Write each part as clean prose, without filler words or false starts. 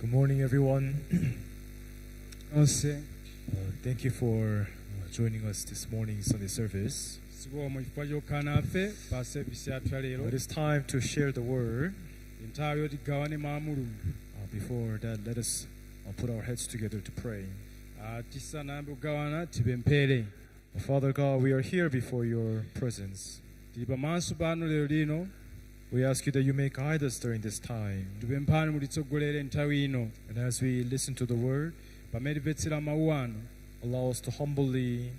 Good morning, everyone. Nonse Thank you for joining us this morning Sunday service. sibomwe chifukwa chokhala nafe pa sevisi yathu ya lero It is time to share the word. nthawi yoti tigawane mawu a Mulungu. Before that, let us put our heads together to pray. Tisanayambe kugawana tipemphere. Father God, we are here before your presence. Tili pamaso panu lero lino, We ask you that you may guide us during this time. tipemphani mutitsogolere nthawi ino. And as we listen to the word, Pamene timvetsera mawu anu, allow us to humbly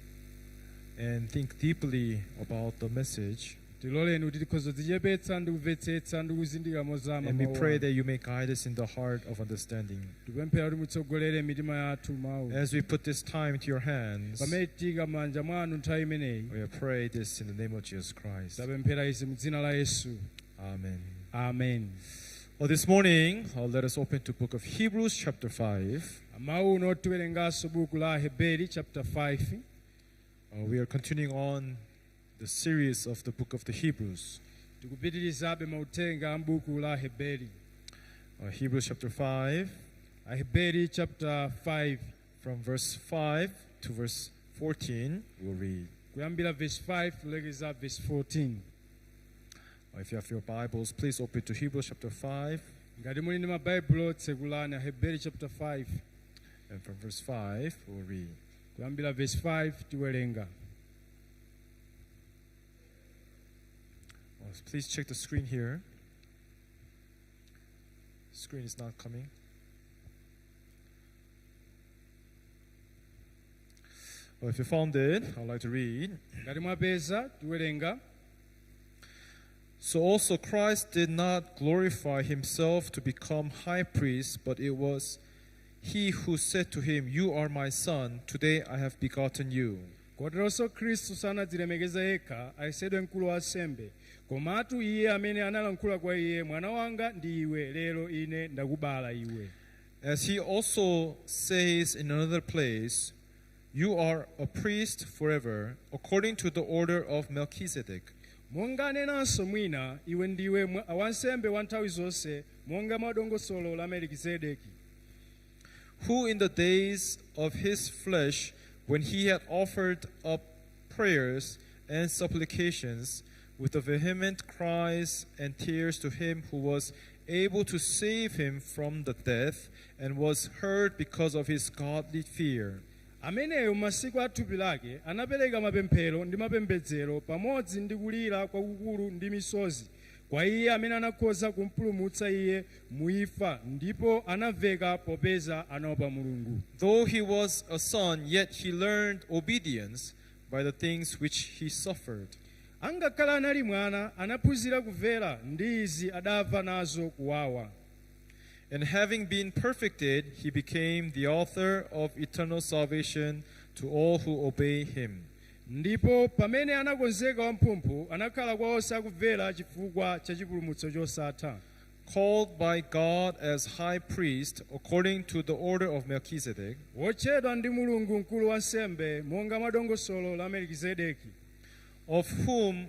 and think deeply about the message. tiloleni kuti tikhoza kudzichepetsa ndi kumvetsetsa ndi kuzindikira mozama And we mawu pray anu. that you may guide us in the heart of understanding. Tipemphera kuti mutsogolere mitima yathu mawu. As we put this time into your hands, Pamene tika m'manja mwanu nthawi imeneyi, we pray this in the name of Jesus Christ. tapemphera izi m'dzina la Yesu. Amen. Amen. Well, this morning, let us open to book of Hebrews chapter 5. Mawu uno tiwerenganso buku la Heberi chapter 5. We are continuing on the series of the book of the Hebrews. Tikupitirizabe mauthenga a buku la Heberi. Hebrews chapter 5, Heberi chapter 5 from verse 5 to verse 14, we'll read. kuyambira verse 5 kulekeza verse 14. If you have your Bibles, please open to Hebrews chapter 5, Ngati muli ndi mabaibulo tsekulani Heberi chapter 5 and from verse 5, we'll read. kuyambira verse 5 tiwerenga. Please check the screen here. Screen is not coming. Well, if you found it, I'd like to read. Ngati mwapeza tiwerenga. So also Christ did not glorify himself to become high priest, but it was he who said to him, "You are my son, today I have begotten you." Koteronso Khristu sanadzilemekeza yekha ayesedwe mkulu wa ansembe, komatu iye amene analankhula kwa iye, mwana wanga ndi iwe, lero ine ndakubala iwe. As he also says in another place, "You are a priest forever, according to the order of Melchizedek." Monga anenanso mwina, iwe ndiwe wansembe wa nthawi zonse, monga mwa dongosolo la Melikizedeki. Who in the days of his flesh, when he had offered up prayers and supplications with the vehement cries and tears to him who was able to save him from the death, and was heard because of his godly fear. Ameneyo masiku a thupi lake anapereka mapemphero ndi mapembedzero pamodzi ndi kulira kwakukulu ndi misozi kwa iye amene anakhoza kumpulumutsa iye muimfa, ndipo anamveka popeza anaopa Mulungu. Though he was a son, yet he learned obedience by the things which he suffered. Angakhala anali mwana, anaphunzira kumvera ndi izi adamva nazo kuwawa. And having been perfected, he became the author of eternal salvation to all who obey him. Ndipo pamene anakonzeka wamphumphu, anakhala kwa onse akumvera chifukwa cha chipulumutso chosatha. Called by God as high priest according to the order of Melchizedek, Wotchedwa ndi Mulungu mkulu wa nsembe monga mwa dongosolo la Melikizedeki, of whom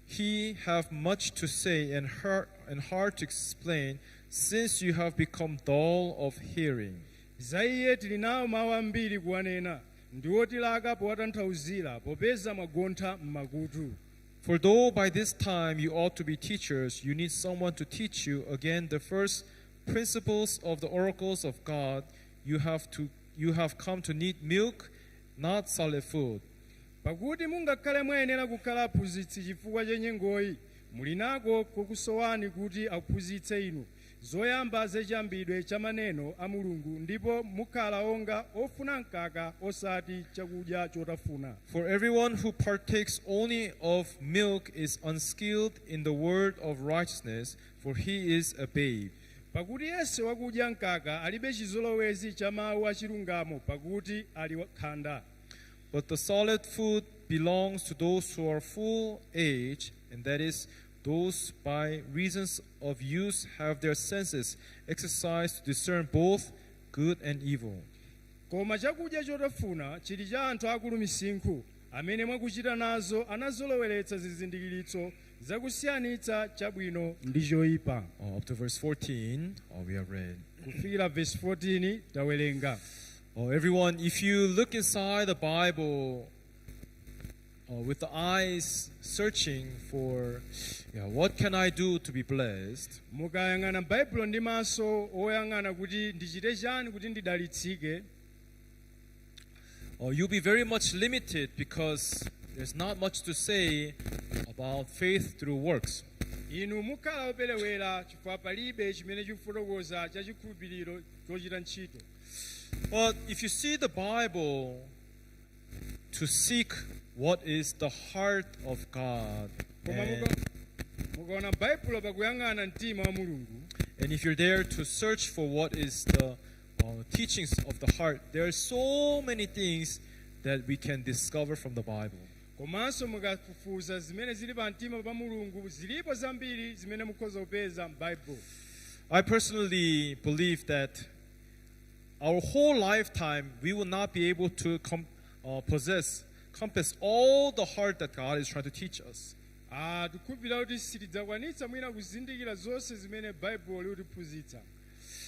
he have much to say and hard to explain, since you have become dull of hearing. za iye tili nawo mawu ambiri kuwanena, ndi otilaka powatanthauzira, popeza mwagontha m'makutu. For though by this time you ought to be teachers, you need someone to teach you again the first principles of the oracles of God. You have come to need milk, not solid food. Pakuti mungakhale mwayenera kukhala aphunzitsi chifukwa cha nyengoyi, muli nako kokusowani kuti akuphunzitse inu zoyamba zachiyambidwe cha maneno a Mulungu, ndipo mukhala onga ofuna mkaka osati chakudya chotafuna. For everyone who partakes only of milk is unskilled in the word of righteousness, for he is a babe. Pakuti yense wakudya mkaka alibe chizolowezi cha mawu achilungamo, pakuti ali khanda. But the solid food belongs to those who are full age, and that is, those by reasons of use have their senses exercised to discern both good and evil. Koma chakudya chotafuna chili cha anthu akulu misinkhu, amene mwakuchita nazo anazoloweretsa zizindikiritso zakusiyanitsa chabwino ndi choyipa. Up to verse 14, we have read. kufikira verse 14 tawerenga. Oh, everyone, if you look inside the Bible with the eyes searching for, what can I do to be blessed? Mukayang'ana baibulo ndi maso oyang'ana kuti ndichite chani kuti ndidalitsike. You'll be very much limited because there's not much to say about faith through works. Inu mukhala opelewera chifukwa palibe chimene chikufotokoza cha chikhulupiriro chochita ntchito. But if you see the Bible to seek what is the heart of God, Koma mukaona baibulo pakuyang'ana mtima wa Mulungu, and if you're there to search for what is the teachings of the heart, there are so many things that we can discover from the Bible. komanso mukafufuza zimene zili pa mtima pa Mulungu, zilipo zambiri zimene mukhoza kupeza m'Bible. I personally believe that our whole lifetime we will not be able to compass all the heart that God is trying to teach us. Tikukhulupirira kuti sitidzakwanitsa mwina kuzindikira zonse zimene Bible likutiphunzitsa.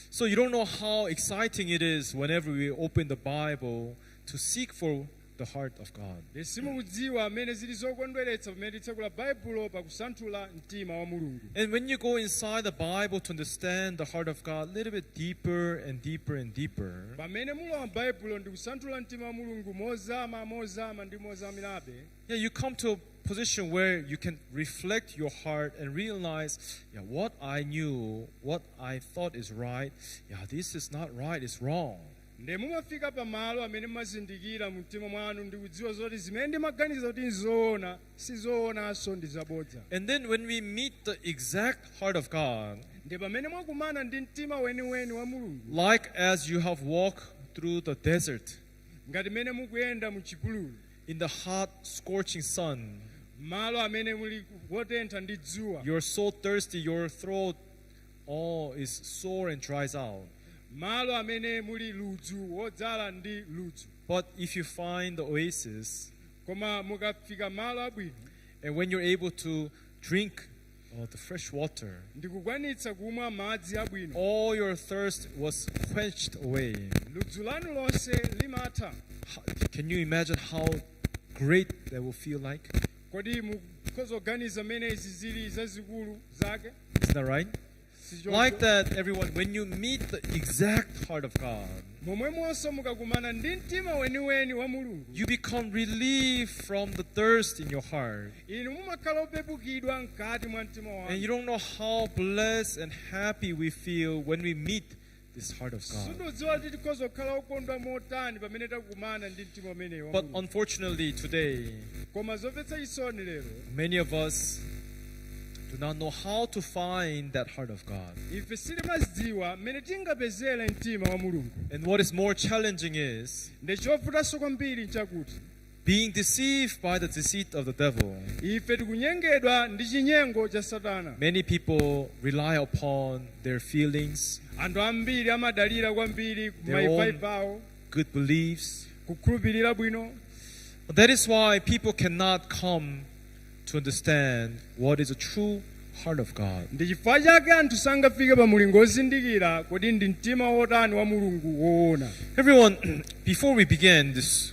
So you don't know how exciting it is whenever we open the Bible to seek for the heart of God. Simukudziwa amene zili zokondweretsa pamene titsekula baibulo pakusanthula mtima wa Mulungu. And when you go inside the Bible to understand the heart of God a little bit deeper and deeper and deeper, Pamene mulowa baibulo ndi kusanthula mtima wa Mulungu mozama ndi mozamirabe, you come to a position where you can reflect your heart and realize, what I knew, what I thought is right, this is not right, it's wrong. nde mumafika pamalo amene mumazindikira mu mtima mwanu ndi kudziwa zoti zimene ndimaganiza kuti nzoona sizoonanso ndi zabodza. And then when we meet the exact heart of God, nde pamene mwakumana ndi mtima weniweni wa Mulungu, like as you have walked through the desert ngati mene mukuyenda mu chipululu, in the hot scorching sun, malo amene muli wotentha ndi dzuwa, you're so thirsty, your throat is sore and dries out. malo amene muli ludzu wodzala ndi ludzu. But if you find the oasis, Koma mukafika malo abwino, and when you're able to drink the fresh water, ndikukwanitsa kumwa madzi abwino, all your thirst was quenched away. ludzu lanu lonse limatha. Can you imagine how great that will feel like? Kodi mukhoza kuganiza mene izi zili zazikulu zake? Isn't that right? Like that, everyone, when you meet the exact heart of God, momwemonso mukakumana ndi mtima weniweni wa Mulungu, you become relieved from the thirst in your heart. inu mumakhala opepukidwa mkati mwa mtima And wanu. you don't know how blessed and happy we feel when we meet this heart of God. Sindidziwa kuti tikhoza kukhala okondwa motani pamene takumana ndi mtima umenewu wa But Mulungu. unfortunately today, Koma zomvetsa chisoni lero, many of us do not know how to find that heart of God. ife sitimadziwa mmene tingapezere mtima wa Mulungu. And what is more challenging is Ndi chovutanso kwambiri nchakuti being deceived by the deceit of the devil. ife tikunyengedwa ndi chinyengo cha Satana. Many people rely upon their feelings, Anthu ambiri amadalira kwambiri Their mayipayipa awo, good beliefs. kukhulupirira bwino. That is why people cannot come to understand what is a true heart of God. Ndi chifukwa chake anthu sangafike pa mulingo ozindikira kodi ndi mtima wotani wa Mulungu woona. Everyone, before we begin this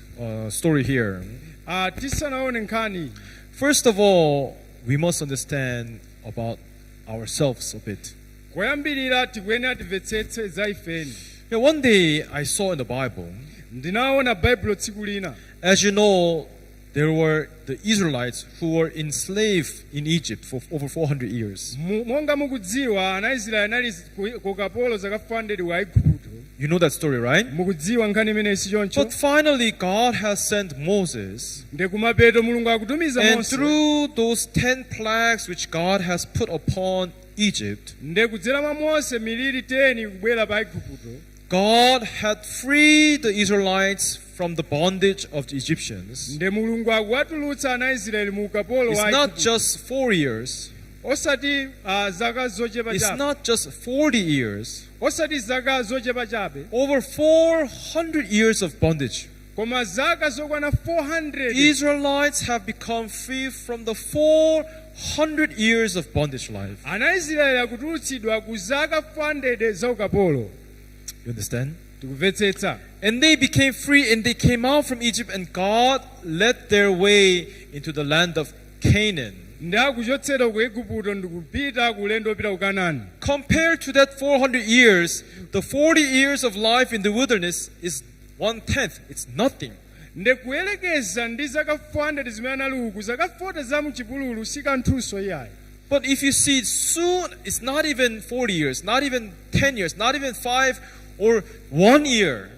story here, Tisanaone nkhani, first of all, we must understand about ourselves a bit. koyambirira tikuyenera timvetsetse za ifeni. One day I saw in the Bible, Ndinaona baibulo tsiku lina. as you know, there were the Israelites who were enslaved in Egypt for over 400 years. Monga mukudziwa ana Israeli anali ku kapolo zaka 400 wa Igupto. You know that story, right? Mukudziwa nkhani imene sichoncho. But finally, God has sent Moses, Ndi kumapeto Mulungu akutumiza and Mose. through those 10 plagues which God has put upon Egypt, Ndi kudzera mwa Mose miliri 10 kubwera pa Igupto. God had freed the Israelites from the bondage of the Egyptians. Ndi Mulungu akuwatulutsa ana Israeli mu ukapolo It's wa not Igupto. just 4 years. Osati zaka zochepa It's chabe. not just 40 years. Osati zaka zochepa chabe. Over 400 years of bondage. Koma zaka zokwana 400. Israelites have become free from the 400 years of bondage life. Ana Israeli akutulutsidwa ku zaka 400 za ukapolo. You understand? tikumvetsetsa. And they became free and they came out from Egypt, and God led their way into the land of Canaan. Ndakuchotsedwa ku Igupto ndikupita kulendo opita ku Kanaani. Compared to that 400 years, the 40 years of life in the wilderness is 1/10. It's nothing. Ndikuyelekeza ndi zaka 400 zimene anali uku, zaka 40 za muchipululu si kanthunso iyayi. But if you see, soon it's not even 40 years, not even 10 years, not even 5 or 1 year.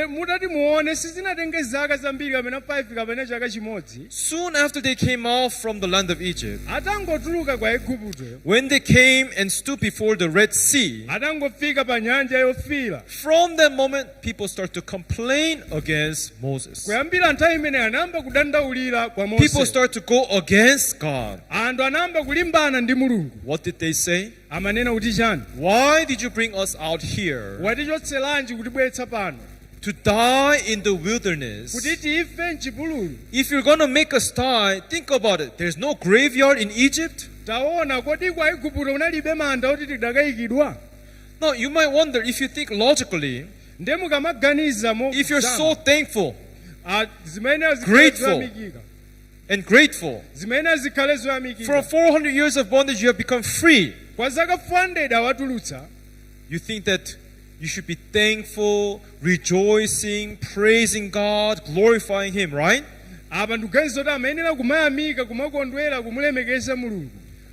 Mutati muone sizinatenge zaka zambiri kapena 5 kapena chaka chimodzi. Soon after they came out from the land of Egypt, Atangotuluka kwa Igupto, when they came and stood before the Red Sea, atangofika pa nyanja yofiira, from that moment people start to complain against Moses. kuyambira nthawi imene anayamba kudandaulira kwa People Mose. start to go against God. Anthu anayamba kulimbana ndi Mulungu. What did they say? Amanena kuti chani? Why did you bring us out here Watichotseranji kutibweretsa pano? to die in the wilderness? Kuti tife m'chipululu. If you're going to make us die, think about it. There's no graveyard in Egypt. Taona kodi kwa Igupto unalibe manda oti tidakayikidwa? Now, you might wonder, if you think logically, Nde mukamaganiza mo. if you're so thankful zimene grateful. zoyamikika. and grateful, Zimene zikhale for zoyamikika. 400 years of bondage, you have become free. Kwa zaka 400 awatulutsa. You think that you should be thankful, rejoicing, praising God, glorifying Him, right? Apa ndikuganiza kuti amayenera kumayamika, kumakondwera, kumulemekeza Mulungu.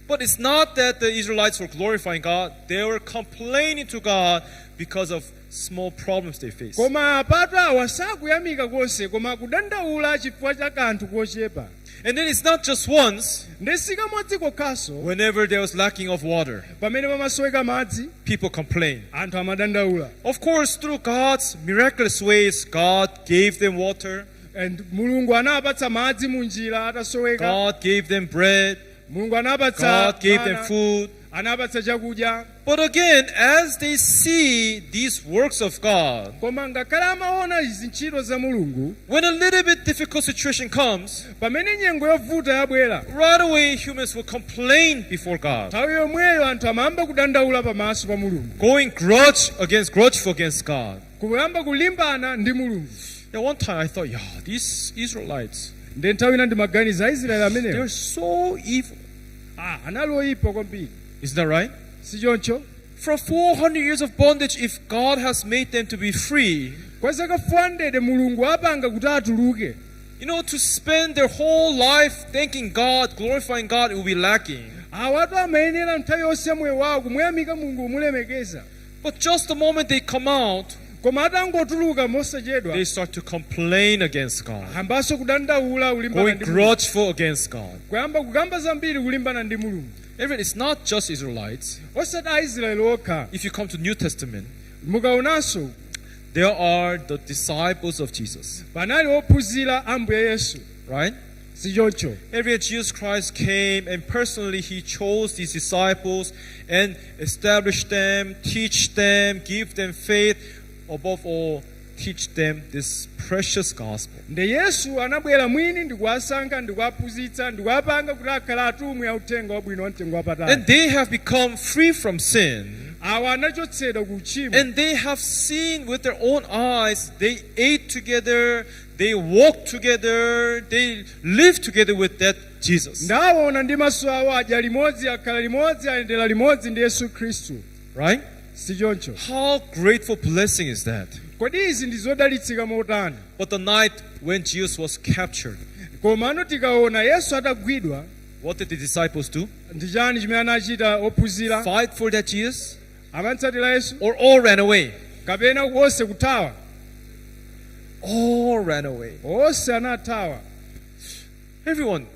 But it's not that the Israelites were glorifying God. They were complaining to God because of small problems they faced. Koma apatu awa sakuyamika konse, koma kudandaula chifukwa cha kanthu kochepa. And then it's not just once. Nde sikamodzi kokhaso, Whenever there was lacking of water, pamene pamasoweka madzi, people complained. anthu amadandaula. Of course, through God's miraculous ways, God gave them water. And Mulungu anapatsa madzi munjira atasoweka. God gave them bread. Mulungu anapatsa God gave them mana, food. anapatsa chakudya. But again, as they see these works of God, Koma ngakhale amaona izi ntchito za Mulungu, when a little bit difficult situation comes, pamene nyengo yovuta yabwera, right away humans will complain before God, nthawi yomweyo anthu amayamba kudandaula pamaso pa Mulungu, going grudgeful against God. kuyamba kulimbana ndi Mulungu. At one time I thought, these Israelites, Nde nthawi ina ndimaganiza Aisraeli they're amenewo so evil. anali oyipa kwambiri. Isn't that right? Si choncho? For 400 years of bondage, if God has made them to be free, Kwa zaka 400 Mulungu apanga kuti atuluke. to spend their whole life thanking God, glorifying God, it will be lacking. Awatu amayenera nthawi yonse moyo wawo kumuyamika Mulungu, kumulemekeza. But just the moment they come out, Koma atangotuluka mosachedwa, they start to complain against God, ambanso kudandaula kulimbana going ndi Mulungu. grudgeful against God. Kuyamba kukamba zambiri kulimbana ndi Mulungu. Everyone, it's not just Israelites. Osati Aisraeli okha. If you come to New Testament, Mukaonanso there are the disciples of Jesus, panali ophunzira Ambuye Yesu. right? Si choncho? Every Jesus Christ came and personally He chose these disciples and established them, teach them, give them faith, above all, teach them this precious gospel. Nde Yesu anabwera mwini ndikuwasankha, ndikuwaphunzitsa, ndikuwapanga kuti akhale atumwi a uthenga wabwino wa mtengo wapatali. And they have become free from sin. Awa anachotsedwa ku uchimo. And they have seen with their own eyes, they ate together, they walked together, they lived together with that Jesus. Ndawaona ndi maso awo, adya limodzi, akhala limodzi, ayendera limodzi ndi Yesu Khristu. Right? Si choncho? How grateful blessing is that? Kodi izi ndi zodalitsika motani? But the night when Jesus was captured, Koma ano tikaona Yesu atagwidwa, what did the disciples do? ndi chani chimene anachita ophunzira? Fight for that Jesus? Amatsatira Yesu? Or all ran away? Kapena wonse kuthawa? All ran away. Onse anathawa. Everyone.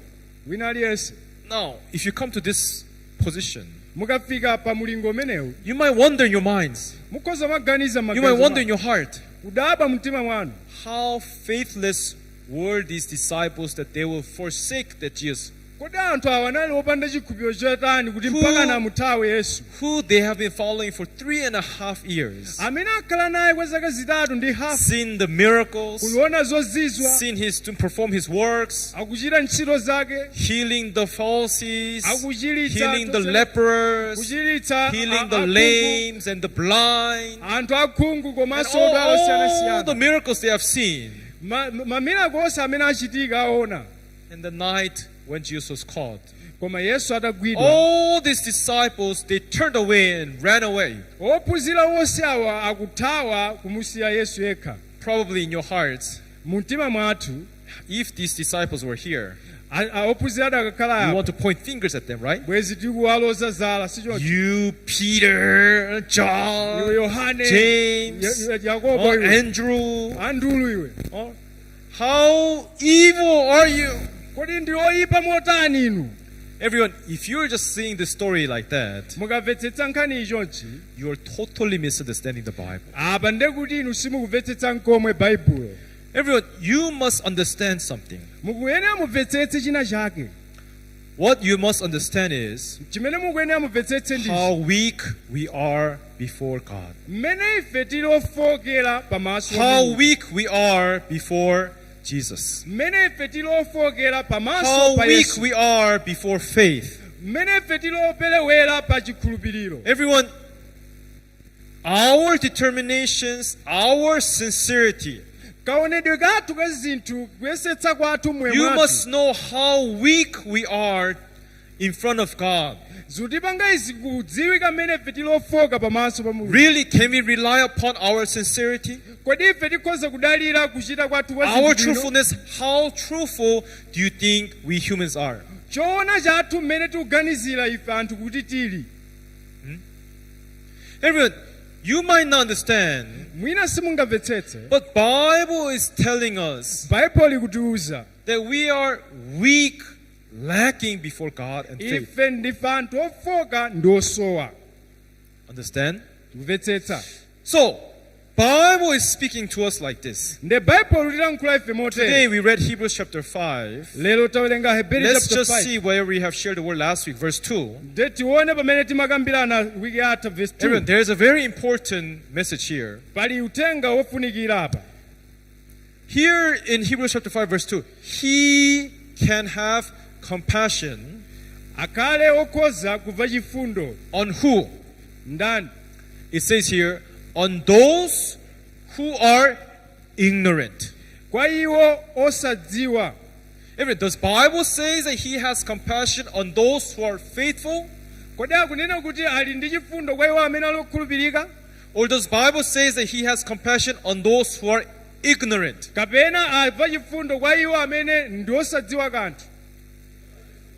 Wina aliyense. Now, if you come to this position, Mukafika pa mulingo umenewu, you might wonder in your minds, mukhoza maganiza you might maganizo wonder in mwanu. your heart, Kudabwa mtima mwanu. how faithless were these disciples that they will forsake that Jesus kodi anthu awa anali opanda chikhulupiriro chotani kuti mpaka namuthawe Yesu, who they have been following for 3.5 years, amene akhala naye kwa zaka zitatu ndi hafu, seen the miracles, kuliona zozizwa, seen his to perform his works, akuchita ntchito zake, healing the palsies, akuchiritsa healing the lepers, kuchiritsa healing the akhungu, lames and the blind, anthu akhungu and komanso odwala all the osiyanasiyana. miracles they have seen. Mamirako onse amene achitika aona. In the night when Jesus was caught, Koma Yesu atagwidwa, all these disciples, they turned away and ran away. ophunzira onse awa akuthawa kumusiya Yesu yekha. Probably in your hearts, Mu mtima mwathu if these disciples were here, ophunzira adakakhala you apo, want to point fingers at them, right? bwezi tikuwaloza zala sichoncho. You, Peter, Iwe John, Yohane, James, Yakobo iwe, Andrew, Andulu iwe. how evil are you? Kodi ndi oyipa motani inu? Everyone, if you're just seeing the story like that, Mukamvetsetsa nkhani ichonchi, you're totally misunderstanding the Bible. apa ndekuti inu simukumvetsetsa nkomwe Baibulo. Everyone, you must understand something. Mukuyenera mumvetsetse china chake. What you must understand is Chimene mukuyenera mumvetsetse ndi how weak we are before God. mmene ife tili ofokera pamaso pa How Mulungu. weak we are before Jesus. Mmene ife tili ofokera pamaso How pa weak Yesu. we are before faith. Mmene ife tili opelewera pa chikhulupiriro. Everyone, our determinations, our sincerity, Kaonedwe kathu ka zinthu kuyesetsa kwathu mmwe you mwathu. must know how weak we are in front of God. Zutipanga izi kudziwika mmene ife tili ofoka pamaso pa Mulungu. Really, can we rely upon our sincerity? Kodi ife tikhoza kudalira kuchita kwathu kwa Our zinthu bwino? truthfulness, how truthful do you think we humans are? Choona chathu mmene tikuganizira ife anthu kuti tili. Everyone, you might not understand, Mwina simungamvetsetse. but Bible is telling us Baibulo ikutiuza that we are weak, lacking before God and faith. ife ndife anthu ofoka ndi osowa. Understand? Kumvetsetsa. So, Bible is speaking to us like this. Nde Baibulo lilankhula ife Today motere. we read Hebrews chapter 5. Lero tawerenga Hebrew Let's chapter just 5. see where we have shared the word last week, verse 2. Nde tione pamene timakambirana wiki yatha verse 2. Everyone, there is a very important message here. Pali utenga wofunikira apa. Here in Hebrews chapter 5, verse 2, He can have compassion Akale okhoza kuva chifundo. on who? Ndani? It says here, on those who are ignorant. Kwa iwo osadziwa. Everyone, does Bible say that He has compassion on those who are faithful? Kodi akunena kuti ali ndi chifundo kwa iwo amene ali okhulupirika? Or does Bible say that He has compassion on those who are ignorant? Kapena ava chifundo kwa iwo amene ndi osadziwa kanthu?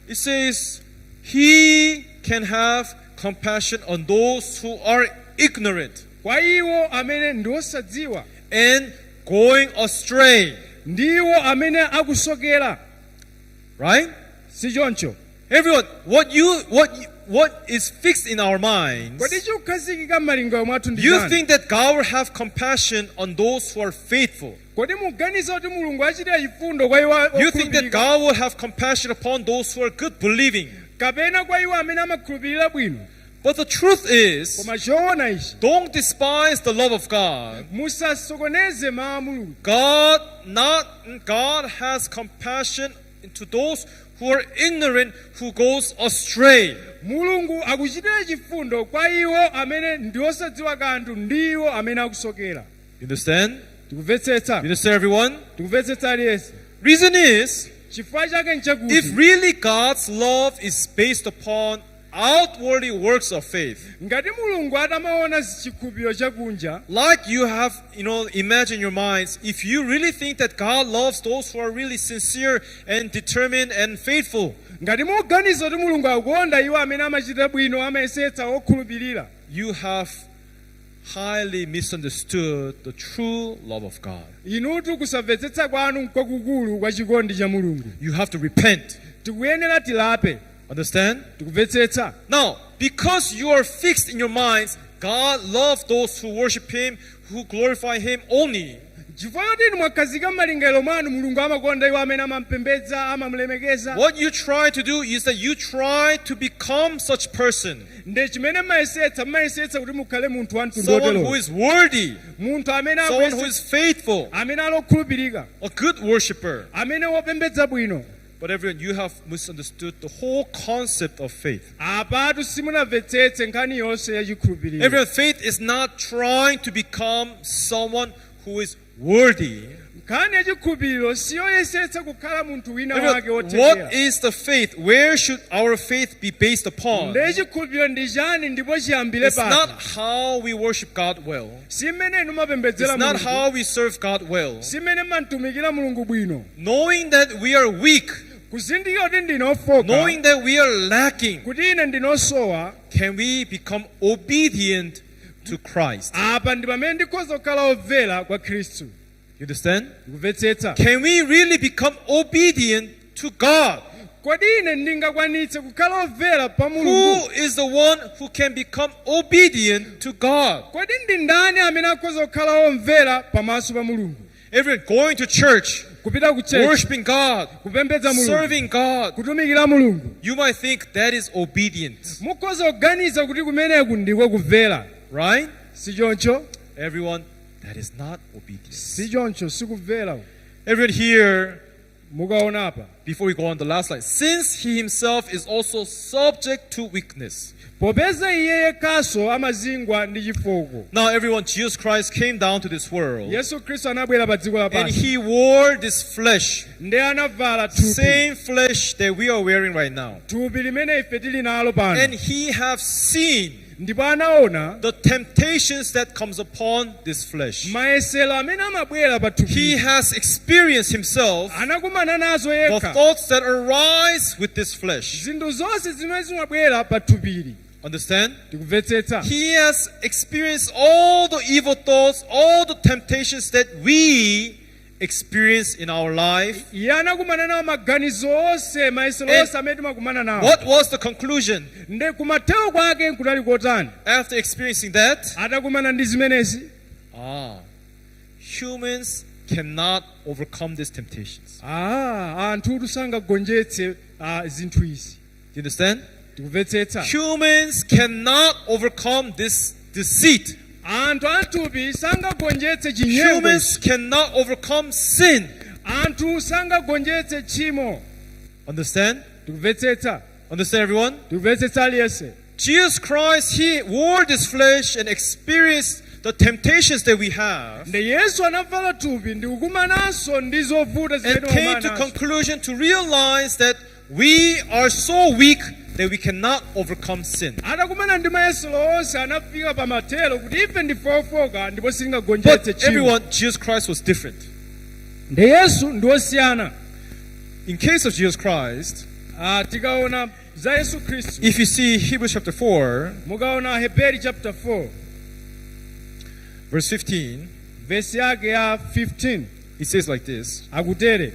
It says, He can have compassion on those who are ignorant Kwa iwo amene ndi osadziwa. and going astray. Ndiwo amene akusokera. Right? Si choncho. Everyone, what is fixed in our minds, Kodi chikukhazikika m'malingaliro mwathu ndi you chani? think that God will have compassion on those who are faithful. Kodi muganiza kuti Mulungu achitira chifundo kwa iwo You think that okhulupirika? God will have compassion upon those who are good believing. Kapena kwa iwo amene amakhulupirira bwino? But the truth is, Koma choona ichi. don't despise the love of God. Musasokoneze mawu a Mulungu. God has compassion to those who are ignorant, who goes astray. Mulungu akuchitira chifundo kwa iwo amene ndi osadziwa kanthu ndiwo amene akusokera. You understand? Tikumvetsetsa? You understand, everyone? Tikumvetsetsa aliyense? Reason is, Chifukwa chake if nchakuti really God's love is based upon outwardly works of faith, ngati Mulungu atamaona chikhulupiriro chakunja, like you have, imagine your minds, if you really think that God loves those who are really sincere and determined and faithful, ngati muganiza kuti Mulungu akukonda iwo amene amachita bwino amayesetsa okhulupirira, you have highly misunderstood the true love of God. inutu kusamvetsetsa kwanu n'kwakukulu kwa chikondi cha Mulungu. You have to repent. Tikuyenera tilape. Understand? Tikumvetsetsa? Now, because you are fixed in your minds, God loves those who worship Him, who glorify Him only. chifukwa choti inu mwakhazika m'malingaliro mwanu mulungu amakonda iwo amene amampembedza amamulemekeza. What you try to do is that you try to become such person. Nde chimene mmayesetsa kuti mukhale munthu wa mtundu Someone who otero, is worthy. munthu amene Someone who is faithful. amene alokhulupirika, A good worshiper. amene wopembedza bwino. But everyone, you have misunderstood the whole concept of faith. Apatu simunamvetsetse nkhani yonse ya chikhulupiriro. Everyone, faith is not trying to become someone who is worthy. Nkhani ya chikhulupiriro siyoyesetsa kukhala munthu wina Everyone, wake wothekera. what is the faith? Where should our faith be based upon? Nde chikhulupiriro ndi chani ndipo chiyambire It's not pati. how we worship God well. Si mmene inu mapembedzera It's not mulungu, how we serve God well. si mmene mmatumikira mulungu bwino. Knowing that we are weak, Kuzindikira kuti ndinofoka, knowing that we are lacking, kuti ine ndinosowa, can we become obedient to Christ? apa ndi pamene ndikhoza kukhala omvera kwa Khristu. You understand? Kumvetsetsa. Can we really become obedient to God? Kodi ine ndingakwanitse kukhala omvera pa mulungu? Who is the one who can become obedient to God? Kodi ndi ndani amene akhoza kukhala omvera pamaso pa mulungu? Everyone going to church, Kupita ku church, worshiping God, kupembedza mulungu, serving God. kutumikira mulungu. You might think that is obedience, Mukhoza kuganiza kuti kumeneku ndiko kumvera. right? Si choncho? Everyone, that is not obedience. Si choncho, sikumvera. Everyone here, Mukaona apa. before we go on the last slide, since he himself is also subject to weakness. Popeza iye yekhaso amazingwa ndi chifoko. Now, everyone, Jesus Christ came down to this world Yesu Khristu anabwera pa dziko and lapansi. he wore this flesh, Ndi anavala thupi. same flesh that we are wearing right now. Thupi limene ife tili nalo pano. And he have seen Ndipo anaona the temptations that comes upon this flesh. mayesero amene amabwera pa He thupi. has experienced himself Anakumana nazo the yekha. thoughts that arise with this flesh. Zinthu zonse zimene zimabwera pa thupili. Understand? Tikumvetsetsa. He has experienced all the evil thoughts, all the temptations that we experience in our life. Iye anakumana nawo maganizo onse, mayesero And onse amene timakumana nawo. What was the conclusion? Nde kumathero kwake nkutali kotani. After experiencing that, Atakumana ndi zimenezi. humans cannot overcome these temptations. Anthu sangagonjetse zinthu izi. Do you understand? Tikumvetsetsa. Humans cannot overcome this deceit. Anthu athupi sangagonjetse chinyengo. Humans cannot overcome sin. Anthu sangagonjetse tchimo. Understand? Tikumvetsetsa. Understand, everyone? Tikumvetsetsa aliyense. Jesus Christ, he wore this flesh and experienced the temptations that we have, Nde Yesu anavala thupi ndi kukumananso ndi zovuta and zimene came to wamanazo. conclusion to realize that we are so weak that we cannot overcome sin. Atakumana ndi mayesero onse anafika pa mathero kuti ife ndife ofoka ndipo sitingagonjetse But tchimo. everyone, Jesus Christ was different. Nde Yesu ndi osiyana. In case of Jesus Christ, Tikaona za Yesu Khristu. if you see Hebrews chapter 4, Mukaona Hebrew chapter 4 verse 15, verse yake ya 15 it says like this: akutere.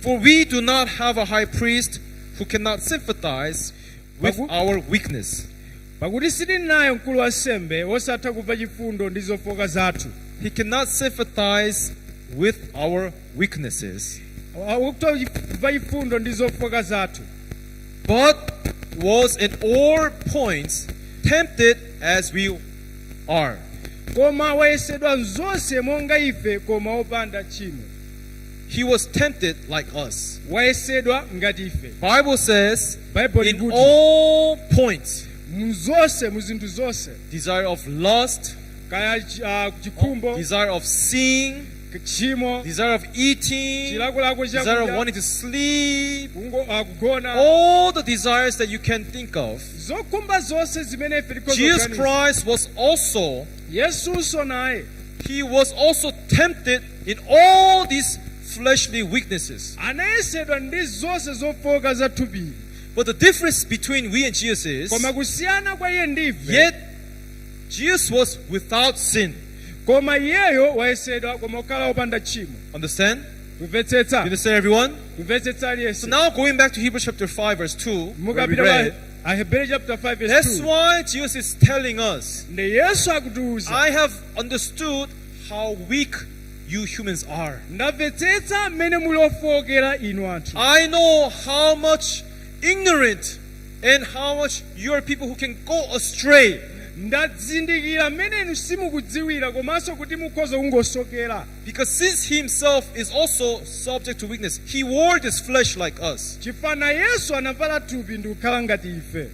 For we do not have a high priest who cannot sympathize with our weakness. Pakuti sitili naye mkulu wa nsembe wosatha kumva chifundo ndi zofoka zathu. He cannot sympathize with our weaknesses, Wakutha kumva chifundo ndi zofoka zathu. but was in all points tempted as we are, Koma wayesedwa mzonse monga ife koma opanda tchimo. he was tempted like us. Wayesedwa ngati ife. Bible says, Bible in ikuti all points, muzonse muzinthu zonse. desire of lust, Kaya chikhumbo, desire of seeing, tchimo, desire of eating, chilakolako desire of chakudya, wanting to sleep, kugona. all the desires that you can think of. Zokhumba zonse zimene ife tikhoza Jesus kuganiza. Christ was also, Yesunso naye he was also tempted in all these fleshly weaknesses. anayesedwa ndi zonse zofoka za thupili. But the difference between we and Jesus is, Koma kusiyana kwa iye ndi ife. yet Jesus was without sin. Koma iyeyo wayesedwa koma okhala opanda tchimo. Understand? You Kumvetsetsa. understand, everyone? Kumvetsetsa So aliyense. now going back to Hebrews chapter 5 verse 2, where we Mukapita read, pa Ahebreyu chapter 5 verse that's 2. why Jesus is telling us, Nde Yesu akutiuza. I have understood how weak you humans are. ndamvetsetsa mmene muli ofowokera inu anthu. I know how much ignorant and how much you are people who can go astray. ndazindikira mmene inu simukudziwira komanso kuti mukhoza kungosokera. Because since he himself is also subject to weakness, he wore this flesh like us. chifana yesu anavala thupi ndi kukhala ngati ife.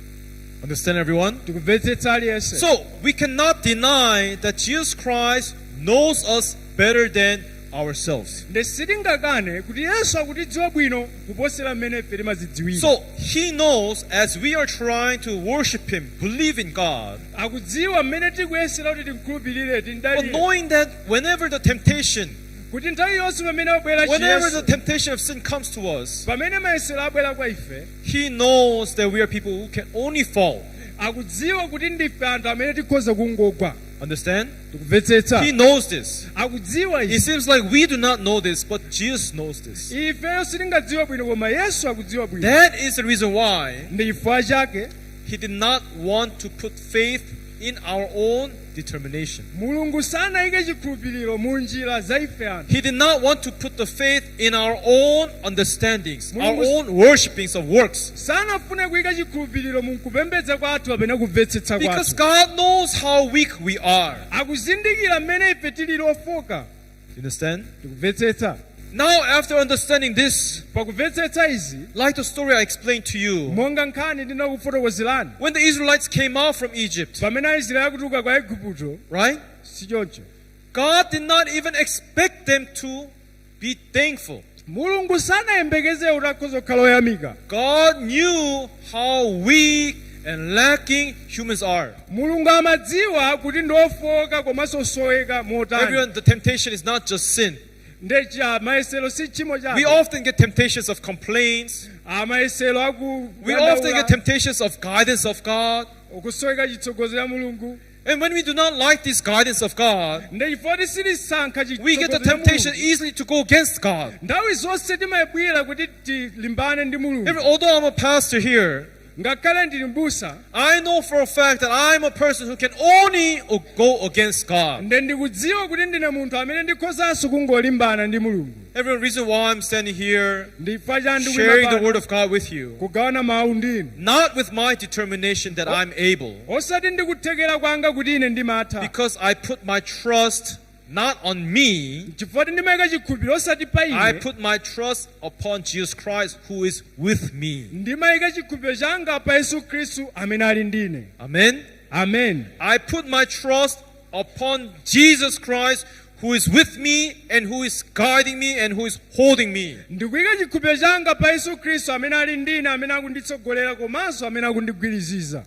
Understand, everyone? tikumvetsetsa aliyense. So we cannot deny that Jesus Christ knows us better than ourselves. sitingakane kuti yesu akutidziwa bwino kuposera mmene ife timadzidziwira. So he knows as we are trying to worship him, believe in God, akudziwa mmene tikuyesera kuti timkhulupirire but tindalire. knowing that whenever the temptation, kuti nthawi yonse pamene abwera whenever the chiyeso, temptation of sin comes to us, pamene mayesero abwera kwa ife, he knows that we are people who can only fall. akudziwa kuti ndife anthu amene tikhoza kungogwa. Understand? tikumvetsetsa. He knows this. akudziwa It izi. seems like we do not know this, but Jesus knows this. ifeyo sitingadziwa bwino koma yesu akudziwa bwino. That is the reason why ndi chifukwa chake he did not want to put faith in our own determination. mulungu sanayike chikhulupiriro mu njira za ife anthu. He did not want to put the faith in our own understandings, our Mulungu- own worshipings of works. sanafune kuyika chikhulupiriro mu kupembedza kwathu kapena kumvetsetsa Because kwathu. God knows how weak we are. akuzindikira mmene ife tilili ofoka. You understand? tikumvetsetsa. Now, after understanding this, pakumvetsetsa izi, like the story I explained to you, monga nkhani ndinakufotokozerani, when the Israelites came out from Egypt, pamene aisraeli akutuluka kwa igupto, right? sichoncho. God did not even expect them to be thankful. mulungu sanayembekeze kuti akhoza kukhala oyamika. God knew how weak and lacking humans are. mulungu amadziwa kuti ndi ofoka komanso osoweka motani. Everyone, the temptation is not just sin. ndecha mayesero si chimo We chake. often get temptations of complaints. amayesero aku We often get temptations of guidance of God. okusoweka chitsogozo ya mulungu. And when we do not like this guidance of God, ndechifukwa silisankha we get the chitsogozo cha temptation mulungu. easily to go against God. nthawi zonse timayibwira kuti tilimbane ndi mulungu. Although I'm a pastor here, ngakhale ndili mbusa, I know for a fact that I'm a person who can only go against God. nde ndikudziwa kuti ndine munthu amene ndikhozanso kungolimbana ndi mulungu. Every reason why I'm standing here ndifukwa cha sharing the word of God with you, kugawana mawu ndinu. not with my determination that I'm able, osati ndikuthekera kwanga kuti ine ndimatha. because I put my trust not on me, chifukwa ndimayika chikhulupiriro osati pa I ine. put my trust upon Jesus Christ who is with me. ndimayika chikhulupiriro changa pa yesu khristu amene ali ndine. Amen. amen. I put my trust upon Jesus Christ who is with me and who is guiding me and who is holding me. ndikuyika chikhulupiriro changa pa yesu khristu amene ali ndine, amene akunditsogolera komanso amene akundigwiriziza.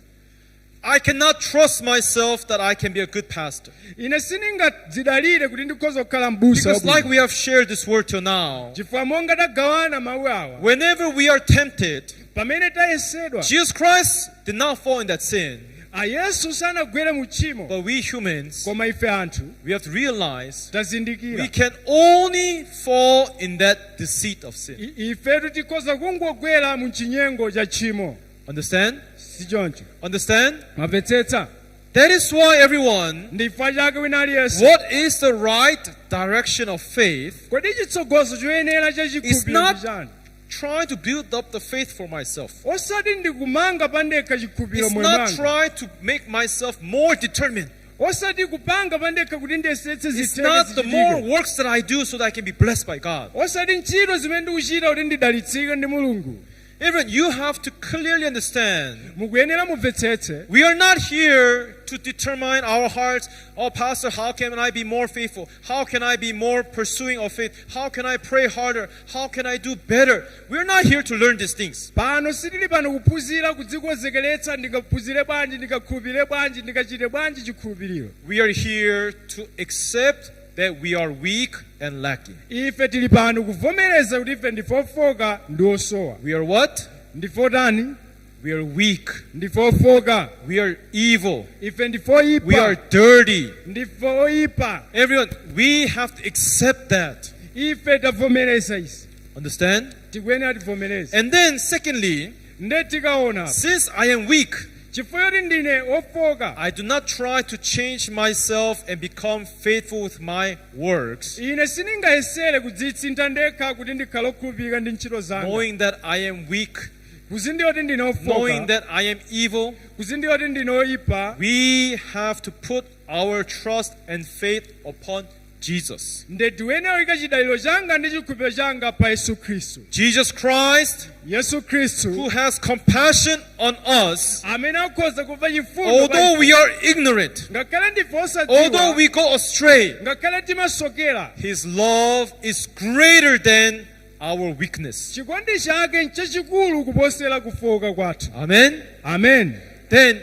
I cannot trust myself that I can be a good pastor. ine sindingadzidalire kuti ndikhoza kukhala m'busa Because like wabwino. we have shared this word till now, chifukwa monga tagawana mawu awa, whenever we are tempted, pamene tayesedwa, Jesus Christ did not fall in that sin. ayesu sanagwere mu tchimo, But we humans, koma ife anthu we have to realize we tazindikira can only fall in that deceit of sin. ifetu tikhoza kungogwera mu chinyengo cha tchimo. Understand? sichoncho. Understand? mwamvetsetsa. That is why everyone, ndifukwa chake wina aliyense, what is the right direction of faith? kodi chitsogozo choyenera cha It's chikhulupiriro not ndi chani? trying to build up the faith for myself. osati ndikumanga pandekha chikhulupiriro It's moyo not mwanga. trying to make myself more determined. osati kupanga pandekha kuti ndiyesetse It's zitheke not the more zichitike. works that I do so that I can be blessed by God. osati ntchito zimene ndikuchita kuti ndidalitsike ndi mulungu. Even you have to clearly understand, mukuyenera mumvetsetse. we are not here to determine our hearts. Oh, Pastor, how can I be more faithful? How can I be more pursuing of faith? How can I pray harder? How can I do better? We're not here to learn these things. pano sitili pano kuphunzira kudzikonzekeretsa ndikaphunzire bwanji, ndikakhulupirire bwanji, ndikachite bwanji chikhulupiriro. We are here to accept that we are weak and lacking. ife tili pano kuvomereza kuti ife ndife ofoka ndi osowa. We are what? ndife otani? We are weak. ndife ofoka. We are evil. ife ndife We are oyipa. dirty. ndife oyipa. Everyone, we have to accept that. ife tavomereza izi. Understand? tikuyenera tivomereze. And then, secondly, nde tikaona since I am weak, chifukwa choti ndine ofoka I do not try to change myself and become faithful with my works, ine sindingayesere kudzitsintha ndekha kuti ndikhale okhulupirika ndi ntchito zanga knowing that I am weak, kuzindiwa kuti ndine knowing ofoka that I am evil. kuzindiwa kuti ndine oyipa We have to put our trust and faith upon Jesus. nde tiyenera kuyika chidaliro changa ndi chikhulupiriro changa pa yesu khristu Jesus Christ, yesu khristu who has compassion on us, amene akhoza kumva chifundo although we are ignorant, ngakhale ndife although osadziwa we go astray. ngakhale timasokera His love is greater than our weakness. chikondi chake nchachikulu kuposera kufoka kwathu Amen. amen Then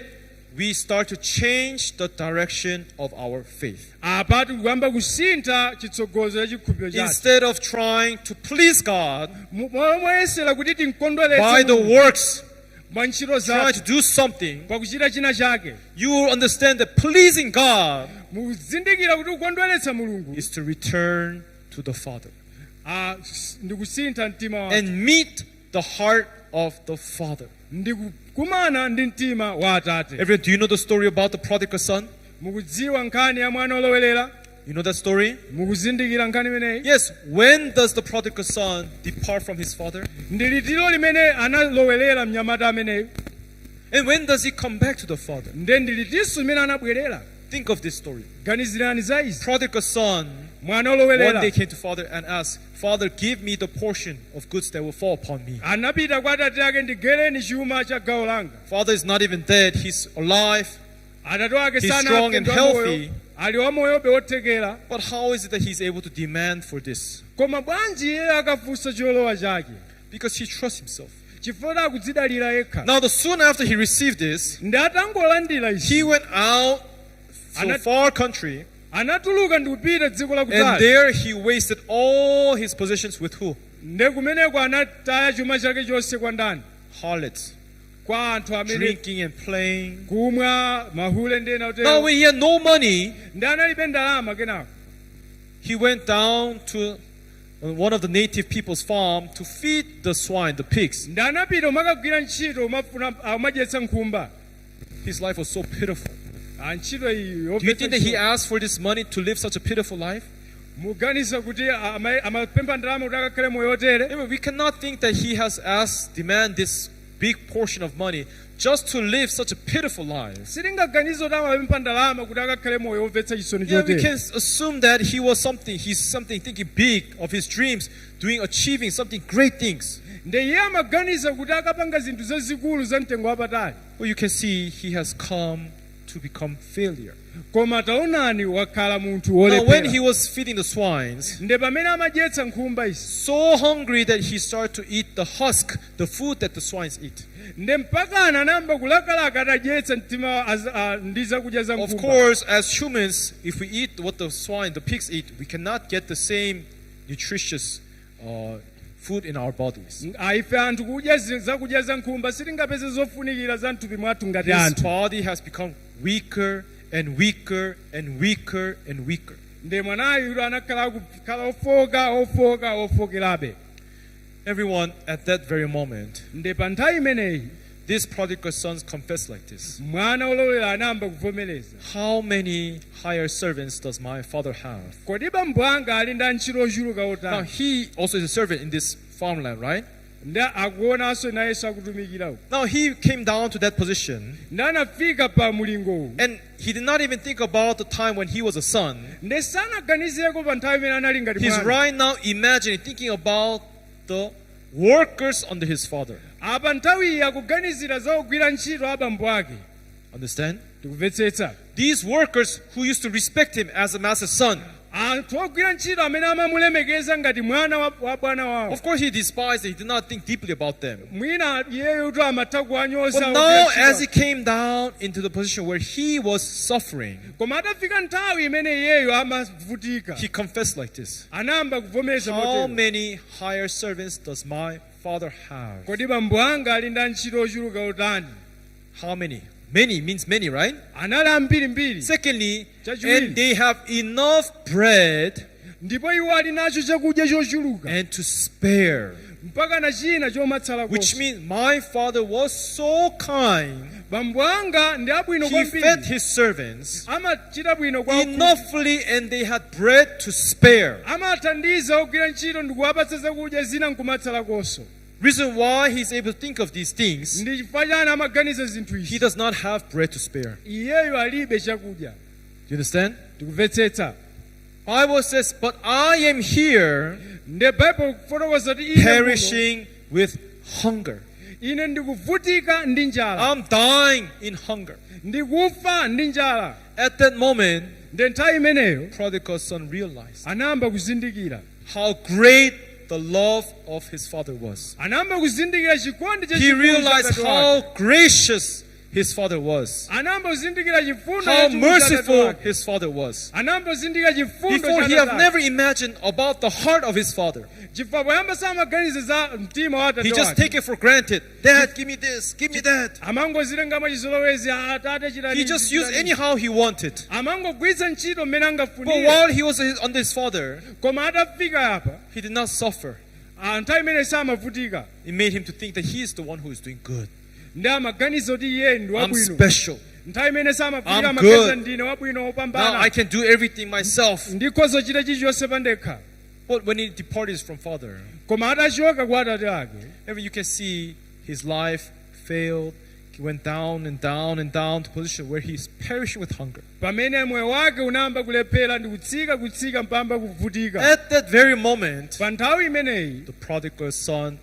we start to change the direction of our faith. apa tikuyamba kusintha chitsogozo cha chikhulupiriro chathu Instead of trying to please God moyesera kuti by the tinkondweretse works, mwa ntchito try to zathu do something, pakuchita china chake you will understand that pleasing God muzindikira kuti kukondweretsa mulungu is to return to the Father ndikusintha mtima wake and meet the heart of the Father. ndikukumana ndi mtima wa atate Everyone, do you know the story about the prodigal son? mukudziwa nkhani ya mwana olowerera You know that story? mukuzindikira nkhani imeneyi Yes. When does the prodigal son depart from his father? ndi litiro limene analowerera mnyamata ameneyo And when does he come back to the father? nde ndi litinso limene anabwerera Think of this story. ganizirani za izi Prodigal son mwana one olowerera day came to father and asked, Father, give me the portion of goods that will fall upon me. anapita kwa atate ake ndigereni chuma cha gawo langa Father is not even dead. He's alive. atate wake He's strong and healthy. ali wamoyobe wothekera But how is it that he's able to demand for this? koma bwanji iye akafunsa cholowa chake Because he trusts himself. chifukwa akudzidalira yekha Now, soon after he received this, ndi atangolandira izi he went out to a far country, anatuluka ndi kupita dziko la and kutali there he wasted all his possessions with who? nde kumeneko anataya chuma chake chonse kwa ndani Harlots, kwa anthu amene drinking and playing. kumwa mahule ndi ena Now, otero when he had no money, ndi analibe ndalama kenako he went down to one of the native people's farm to feed the swine, the pigs. ndi anapita umakagwira ntchito umadyetsa nkhumba His life was so pitiful. ntchito iyi Do you think that he yopetsa asked for this money to live such a pitiful life? muganiza kuti amapempha ndalama kuti akakhale moyo otere Anyway, we cannot think that he has demand this big portion of money just to live such a pitiful life. sitingaganiza kuti amapempha ndalama kuti akakhale moyo omvetsa chisoni Yeah, we chotere can assume that he's something thinking big of his dreams, achieving something great things. nde iye amaganiza kuti akapanga zinthu zazikulu za mtengo wapatali Well, you can see he has come to become failure. koma taonani wakhala munthu Now, when wolephera he was feeding the swines, nde pamene amadyetsa nkhumba izi so hungry that he started to eat the husk, the food that the swines eat. nde mpakana anayamba kulakalaka atadyetsa ndi zakudya za Of nkhumba course, as humans, if we eat what the pigs eat, we cannot get the same nutritious food in our bodies. ife anthu kudya zakudya za nkhumba sitingapeze zofunikira za mthupi mwathu ngati His anthu body has become weaker and weaker and weaker and weaker. nde mwanayu anakhala kukhala ofokerabe Everyone, at that very moment, nde pa nthawi imeneyi these prodigal sons confess like this: mwana olowera anayamba kuvomereza How many hired servants does my father have? kodi bambo anga ali ndi antchito ochuluka Now, otani he also is a servant in this farmland, right? ndi akuonanso nayenso akutumikira uku Now, he came down to that position, ndi anafika pa mulingowu and he did not even think about the time when he was a son. nde sanaganizireko pa nthawi imene anali ngati He's mwana right now imagining, thinking about the workers under his father. apa nthawi iyi akuganizira za ogwira ntchito a bambo ake Understand? tikumvetsetsa These workers who used to respect him as a master's son. anthu ogwira ntchito amene amamulemekeza ngati mwana wa bwana wawo Of course, he despised it. He did not think deeply about them. mwina iyeyo tu amatha kuwanyoza But ogwira now, ntchito as he came down into the position where he was suffering, koma atafika nthawi imene iyeyo amavutika he confessed like this: anayamba kuvomereza How motero many hired servants does my father have? kodi bambo anga ali ndi antchito ochuluka otani How many? Many means many, right? anali ambirimbiri Secondly, Chachiwiri. and they have enough bread ndipo iwo ali nacho chakudya chochuluka and to spare. mpaka na china chomatsala Which konse. means my father was so kind. Bambo anga ndi abwino He fed kwambiri, his servants amachita bwino kwa enoughly, and they had bread to spare. amathandiza ogwira ntchito ndi kuwapatsa zakudya zina nkumatsala konso. Reason why he's able to think of these things, Ndi chifukwa chani amaganiza zinthu he izi. does not have bread to spare. Iyeyo alibe chakudya. Do you understand? Tikumvetsetsa. Bible says, but I am here Nde Bible kufotokoza kuti ine muno, perishing with hunger. ine ndikuvutika ndi njala, I'm dying in hunger. ndikufa ndi njala. At that moment, Nde nthawi imeneyo prodigal son realized anayamba kuzindikira, how great the love of his father was. anayamba kuzindikira chikondi cha He chikulu cha realized Atate how wake. gracious his father was, Anayamba kuzindikira chifundo how chachikulu cha Atate merciful wake. his father was. Anayamba kuzindikira chifundo Before, cha he Atate had wake. never imagined about the heart of his father. Chifukwa poyamba samaganiza za mtima wa He Atate just wake. take it for granted. Dad, give me this, give me that. Amangozilengamo chizolowezi, Atate chitani. He just used anyhow he wanted. Amangogwiritsa ntchito mmene But angafunire. while he was under his father, Koma atafika apa, he did not suffer. nthawi imene samavutika. It made him to think that he is the one who is doing good. Ndi amaganiza kuti iye ndi I'm wabwino. special. Nthawi imene samavutika I'm amaganiza good. ndine wabwino Now I wopambana. can do everything myself. Ndikhoza chita chilichonse pandekha. But when he departed from father, Koma atachoka kwa Atate ake, you can see his life failed. He went down and down and down to a position where he's perishing with hunger. pamene moyo wake unayamba kulephera ndi kutsika mpamba kuvutika. At that very moment, Pa nthawi imeneyi, the prodigal son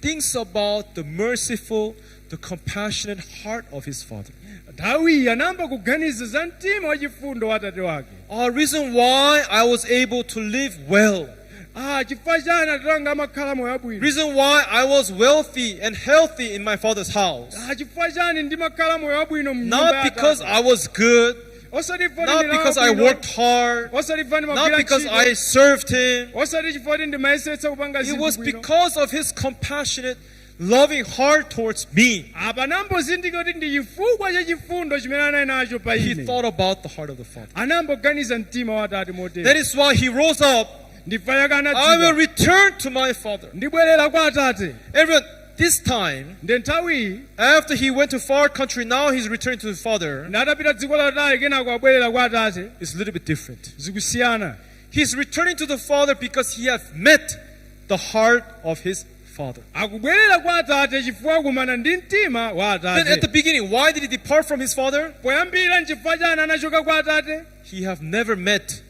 thinks about the merciful, the compassionate heart of his father. nthawiyi anayamba kuganiza za mtima wachifundo wa Atate wake. Reason why I was able to live well. Chifukwa chani Atate wanga amakhala moyo wabwino. Reason why I was wealthy and healthy in my father's house. Chifukwa chani ndimakhala moyo wabwino m'nyumba Not ya because Atate. I was good, Osati chifukwa not ndine because I wabwino, worked hard, osati chifukwa not ndimagwira because ntchito, I served him. osati chifukwa ndimayesetsa kupanga It zinthu was bwino. because of his compassionate, loving heart towards me. Apa nambozindikira kuti ndi chifukwa cha chifundo chimene anali nacho pa He ine. thought about the heart of the Father. Anamboganiza mtima wa Atate That motero. is why he rose up. Ndifa yake I will anadziwa, return to my father. ndibwerera kwa Atate. Everyone, this time, Nde nthawiyi after he went to far country, now he's returning to his father. natapita dziko latali kenako abwerera kwa Atate. It's a little bit different. Zikusiyana. He's returning to the father because he has met the heart of his father. Akubwerera kwa Atate chifukwa akumana ndi mtima wa Then at the Atate. beginning, why did he depart from his father? Poyambira nchifukwa chani anachoka kwa Atate? He have never met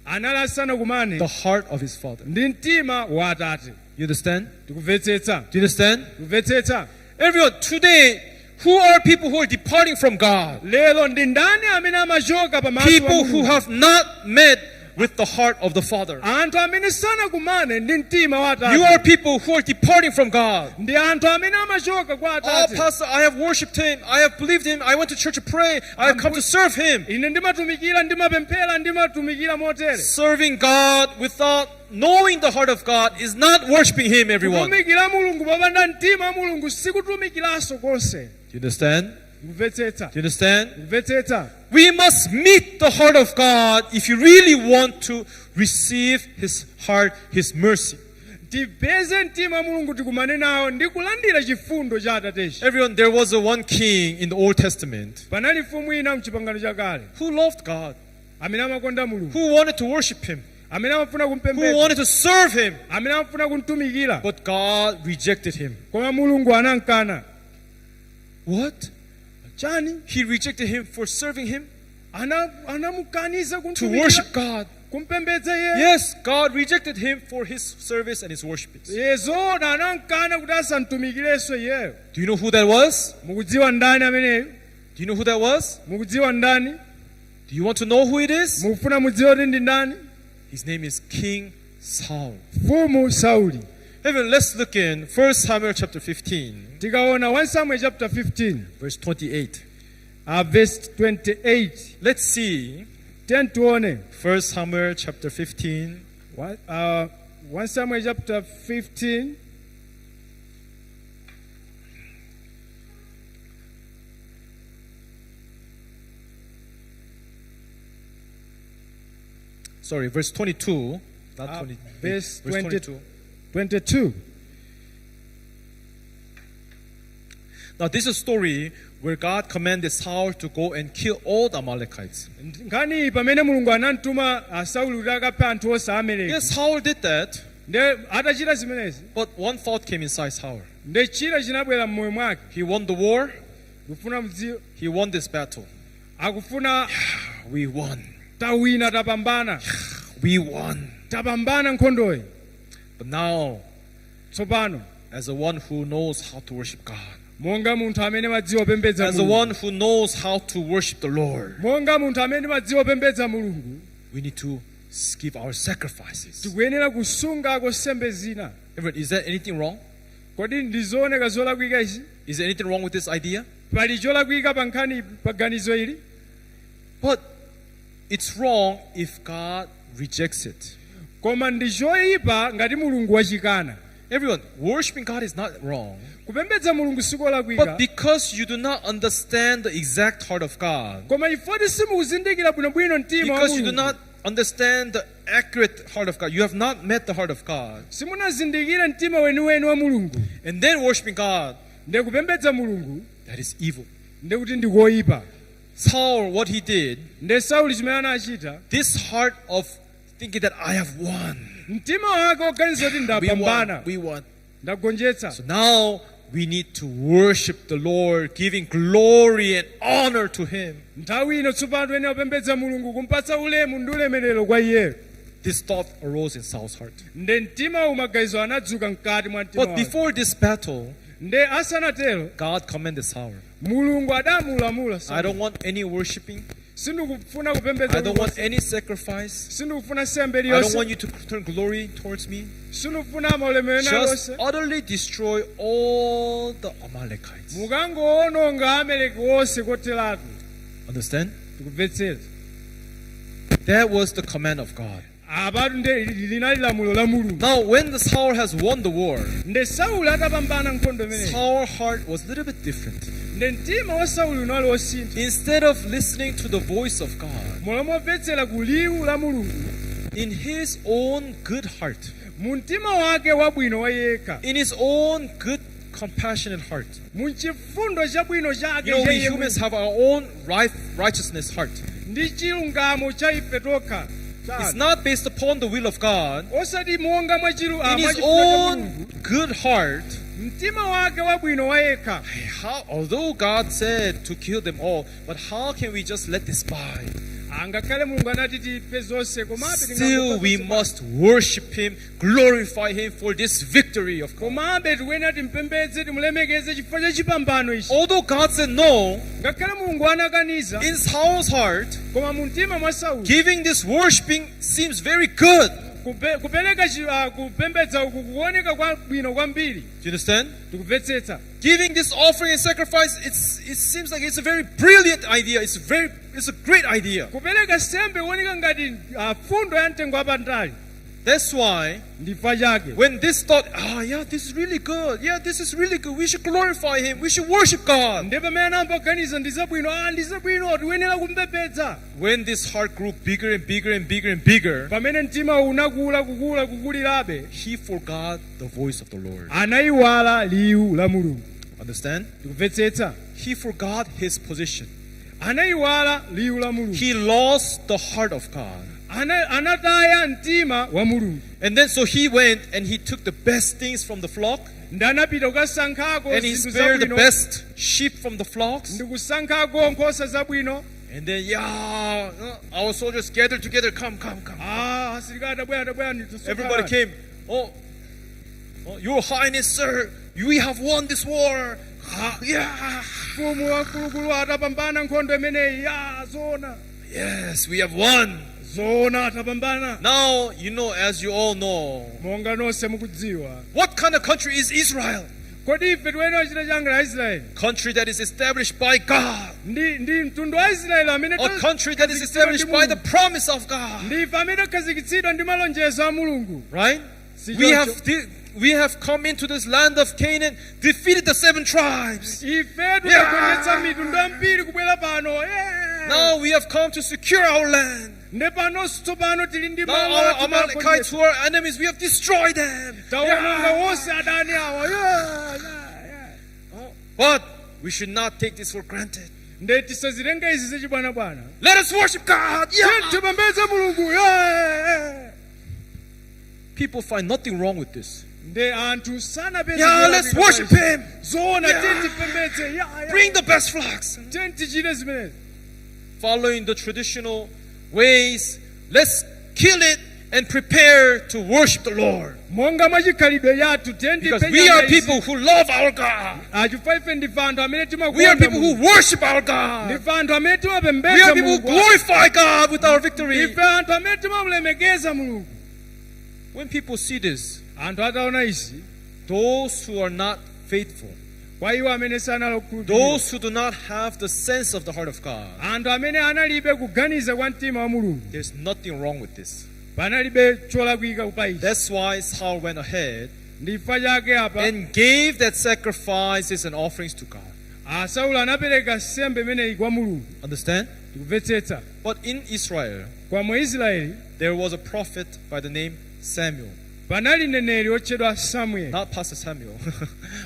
Anali asanakumane the heart of his father. ndi mtima wa Atate. You understand? Tikumvetsetsa. Do you understand? Tikumvetsetsa. Everyone, today, who are people who are departing from God? Lero ndi ndani amene amachoka pamaso pa People who Mulungu? have not met with the heart of the Father. Anthu amene sanakumane ndi mtima wa You are Atate. people who are departing from God. Ndi anthu amene amachoka kwa Oh, Atate. Pastor, I have worshipped Him. I have believed Him. I went to church to pray. I have come to serve Him. Ine ndimatumikira, ndimapemphera, ndimatumikira motere. Serving God without knowing the heart of God is not worshiping Him, everyone. Do Kutumikira Mulungu popanda mtima wa Mulungu sikutumikiranso konse. you understand? Kumvetsetsa. Do you understand? Kumvetsetsa. We must meet the heart of God if you really want to receive His heart, His mercy. Tipeze mtima wa Mulungu tikumane nawo ndi kulandira chifundo cha Atatechi. Everyone, there was a one king in the Old Testament Panali mfumu ina mchipangano chakale who loved God, amene amakonda Mulungu, who wanted to worship Him, amene amafuna who kumpembedza, wanted to serve Him, amene amafuna kumtumikira, but God rejected him. koma Mulungu anamkana. What? Chani? He rejected him for serving Him? Anamukaniza To kumtumikira, worship God. kumpembedza iye. Yes, God rejected him for his service and his worship. Do Yezona anamkana kuti asamtumikirenso iyeyo. you know who that was? Mukudziwa ndani ameneyo? Do you know who that was? Mukudziwa ndani? Do you want to know who it is? Mukufuna mudziwe kuti ndi ndani? His name is King Saul. Mfumu Sauli. Even let's look in 1 Samuel chapter 15, Tikaona 1 Samuel chapter 15, verse 28. verse 28. Let's see Tuone. 1 Samuel chapter 15, 1 Samuel chapter 15. sorry, verse 22, not 20, verse 22. 22. Now, this is a story where God commanded Saul to go and kill all the Amalekites. nkhani pamene mulungu anamtuma sauli kuti akaphe anthu onse a amaleki Yes, Saul did that, nde atachita zimenezi but one thought came inside Saul. nde china chinabwera m'moyo mwake He won the war, kufuna mdziyo he won this battle. akufuna We won. tawina tapambana We won. tapambana nkhondoyi But now, tsopano as the one who knows how to worship God, monga munthu amene madziwa kupembedza as the mulungu one who knows how to worship the Lord, monga munthu amene madziwa kupembedza mulungu we need to give our sacrifices. tikuyenera kusungako nsembe zina Everyone, is there anything wrong? kodi ndizooneka zolakwika izi Is there anything wrong with this idea? pali cholakwika pa nkhani pa ganizo ili But it's wrong if God rejects it. koma ndi choyipa ngati mulungu wachikana Everyone, worshiping God is not wrong. kupembedza mulungu But sikolakwika because you do not understand the exact heart of God, koma chifukwa simukuzindikira bwinobwino mtima wa because you do mulungu not understand the accurate heart of God, you have not met the heart of God, simunazindikira mtima weniweni wa mulungu and then worshiping God, nde kupembedza mulungu that is evil. nde kuti ndikoyipa Saul, what he did, nde sauli chimene anachita this heart of thinking that I have won, mtima wake oganiza kuti ndapambana we won. ndagonjetsa So now we need to worship the Lord, giving glory and honor to Him. nthawi ino tsopano tiyenera kupembedza mulungu kumpatsa ulemu ndi ulemerero kwa iyeyo This thought arose in Saul's heart. nde mtima umaganizo anadzuka mkati mwa mtima But wake before this battle, nde asanatero God commanded Saul, mulungu adamulamula I don't want any worshiping. sindikufuna kupembedza I don't want mulungu any sacrifice. sindikufuna sembe I don't iliyonse want you to turn glory towards me. sindikufuna maulemerero Just aliyonse utterly destroy all the Amalekites. mukangoononga amaleki wonse koteratu Understand? tikumvetsera That was the command of God. apatu nde linali lamulo la mulungu Now, when the Saul has won the war, nde sauli atapambana nkhondo imeneyi Saul's heart was a little bit different. nde mtima wa sauli unali wosintha Instead of listening to the voice of God, mulamomvetsera ku liwu la mulungu in his own good heart, mu mtima wake wabwino wa yekha in his own good, compassionate heart. mu chifundo chabwino chake You know, we cha iye humans mwini, have our own righteousness heart. ndi chilungamo cha ife tokha It's not based upon the will of God. osati monga mwa chilu In his mwa chifundo cha own mulungu good heart, mtima wake wabwino wa yekha although God said to kill them all, but how can we just let this by? angakhale mulungu anati tife zonse komabe Still, we must worship Him, glorify Him for this victory of God. komabe tikuyenera timpembedze timulemekeze chifukwa cha chipambano ichi Although God said no, ngakhale mulungu anakaniza in Saul's heart, koma mu mtima mwa sauli giving this worshiping seems very good. kupereka kupembedza uku kuoneka kwa bwino kwambiri Do you understand? tikumvetsetsa Giving this offering and sacrifice, it seems like it's a very brilliant idea. It's a great idea. kupereka sembe kuoneka ngati fundo ya mtengo wapatali That's why ndifa chake when this thought, yeah, this is really good. Yeah, this is really good. We should glorify Him. We should worship God. ndi pamene anayamba kuganiza ndizabwino tikuyenera kumpembedza When this heart grew bigger and bigger and bigger and bigger, pamene mtima unakula kukulirabe he forgot the voice of the Lord. anayiwala liwu la mulungu Understand? tikumvetsetsa He forgot his position. anayiwala liwu la mulungu He lost the heart of God. anataya mtima wa mulungu And then so he went and he took the best things from the flock, ndi anapita kukasankhako and he zinthu spared the zabwino best sheep from the flocks. ndi kusankhako nkhosa zabwino And then, our soldiers gathered together. Come. asilikali tabwera Everybody came. Oh, Your Highness, sir, we have won this war. Yeah. mfumu wamkulukulu atapambana nkhondo imeneyi zona Yes, we have won. zona atapambana Now, as you all know, monga nonse mukudziwa what kind of country is Israel? kodi ife tiyenera kuchita changa la israeli Country that is established by God. ndi mtundu wa israeli amene A country that is established by the promise of God. ndi ife amene takhazikitsidwa ndi malonjezo a mulungu Right? Si We have come into this land of Canaan, defeated the 7 tribes. ife tinagonjetsa mitundu ambiri kubwera pano Now we have come to secure our land. nde panonso tsopano tili ndi Now malo our Amalekites who are enemies, we have destroyed them. taononga wonse adani awa But We should not take this for granted. nde tisazilenge izi zachibwanabwana. Let us worship God. Yeah. tipembedze mulungu. Yeah. People find nothing wrong with this. nde anthu sanapeze. Yeah, let's worship Him. zoona Yeah. tipembedze. Bring the best flags. tichite zimenezi. Following the traditional ways, let's kill it and prepare to worship the Lord. monga mwachikhalidwe yathu Because we are people who love our God. achifukwa ife ndife anthu amene We are timakonda people who Mulungu. worship our God. ndife anthu amene We timapembedza are people who Mulungu. glorify God with our victory. ndife anthu amene timamulemekeza Mulungu. When people see this, anthu ataona izi, those who are not faithful, kwa iwo amene sanali okhulupirira, those who do not have the sense of the heart of God, anthu amene analibe kuganiza kwa mtima wa Mulungu, there's nothing wrong with this. panalibe cholakwika pa izi. That's why Saul went ahead Ndifa chake apa and gave that sacrifices and offerings to God. Saulo anapereka sembe imeneyi kwa Mulungu. Understand? Tikumvetsetsa. But in Israel, Kwa Mwisraeli there was a prophet by the name Samuel. panali mneneri otchedwa Samuel. Not Pastor Samuel.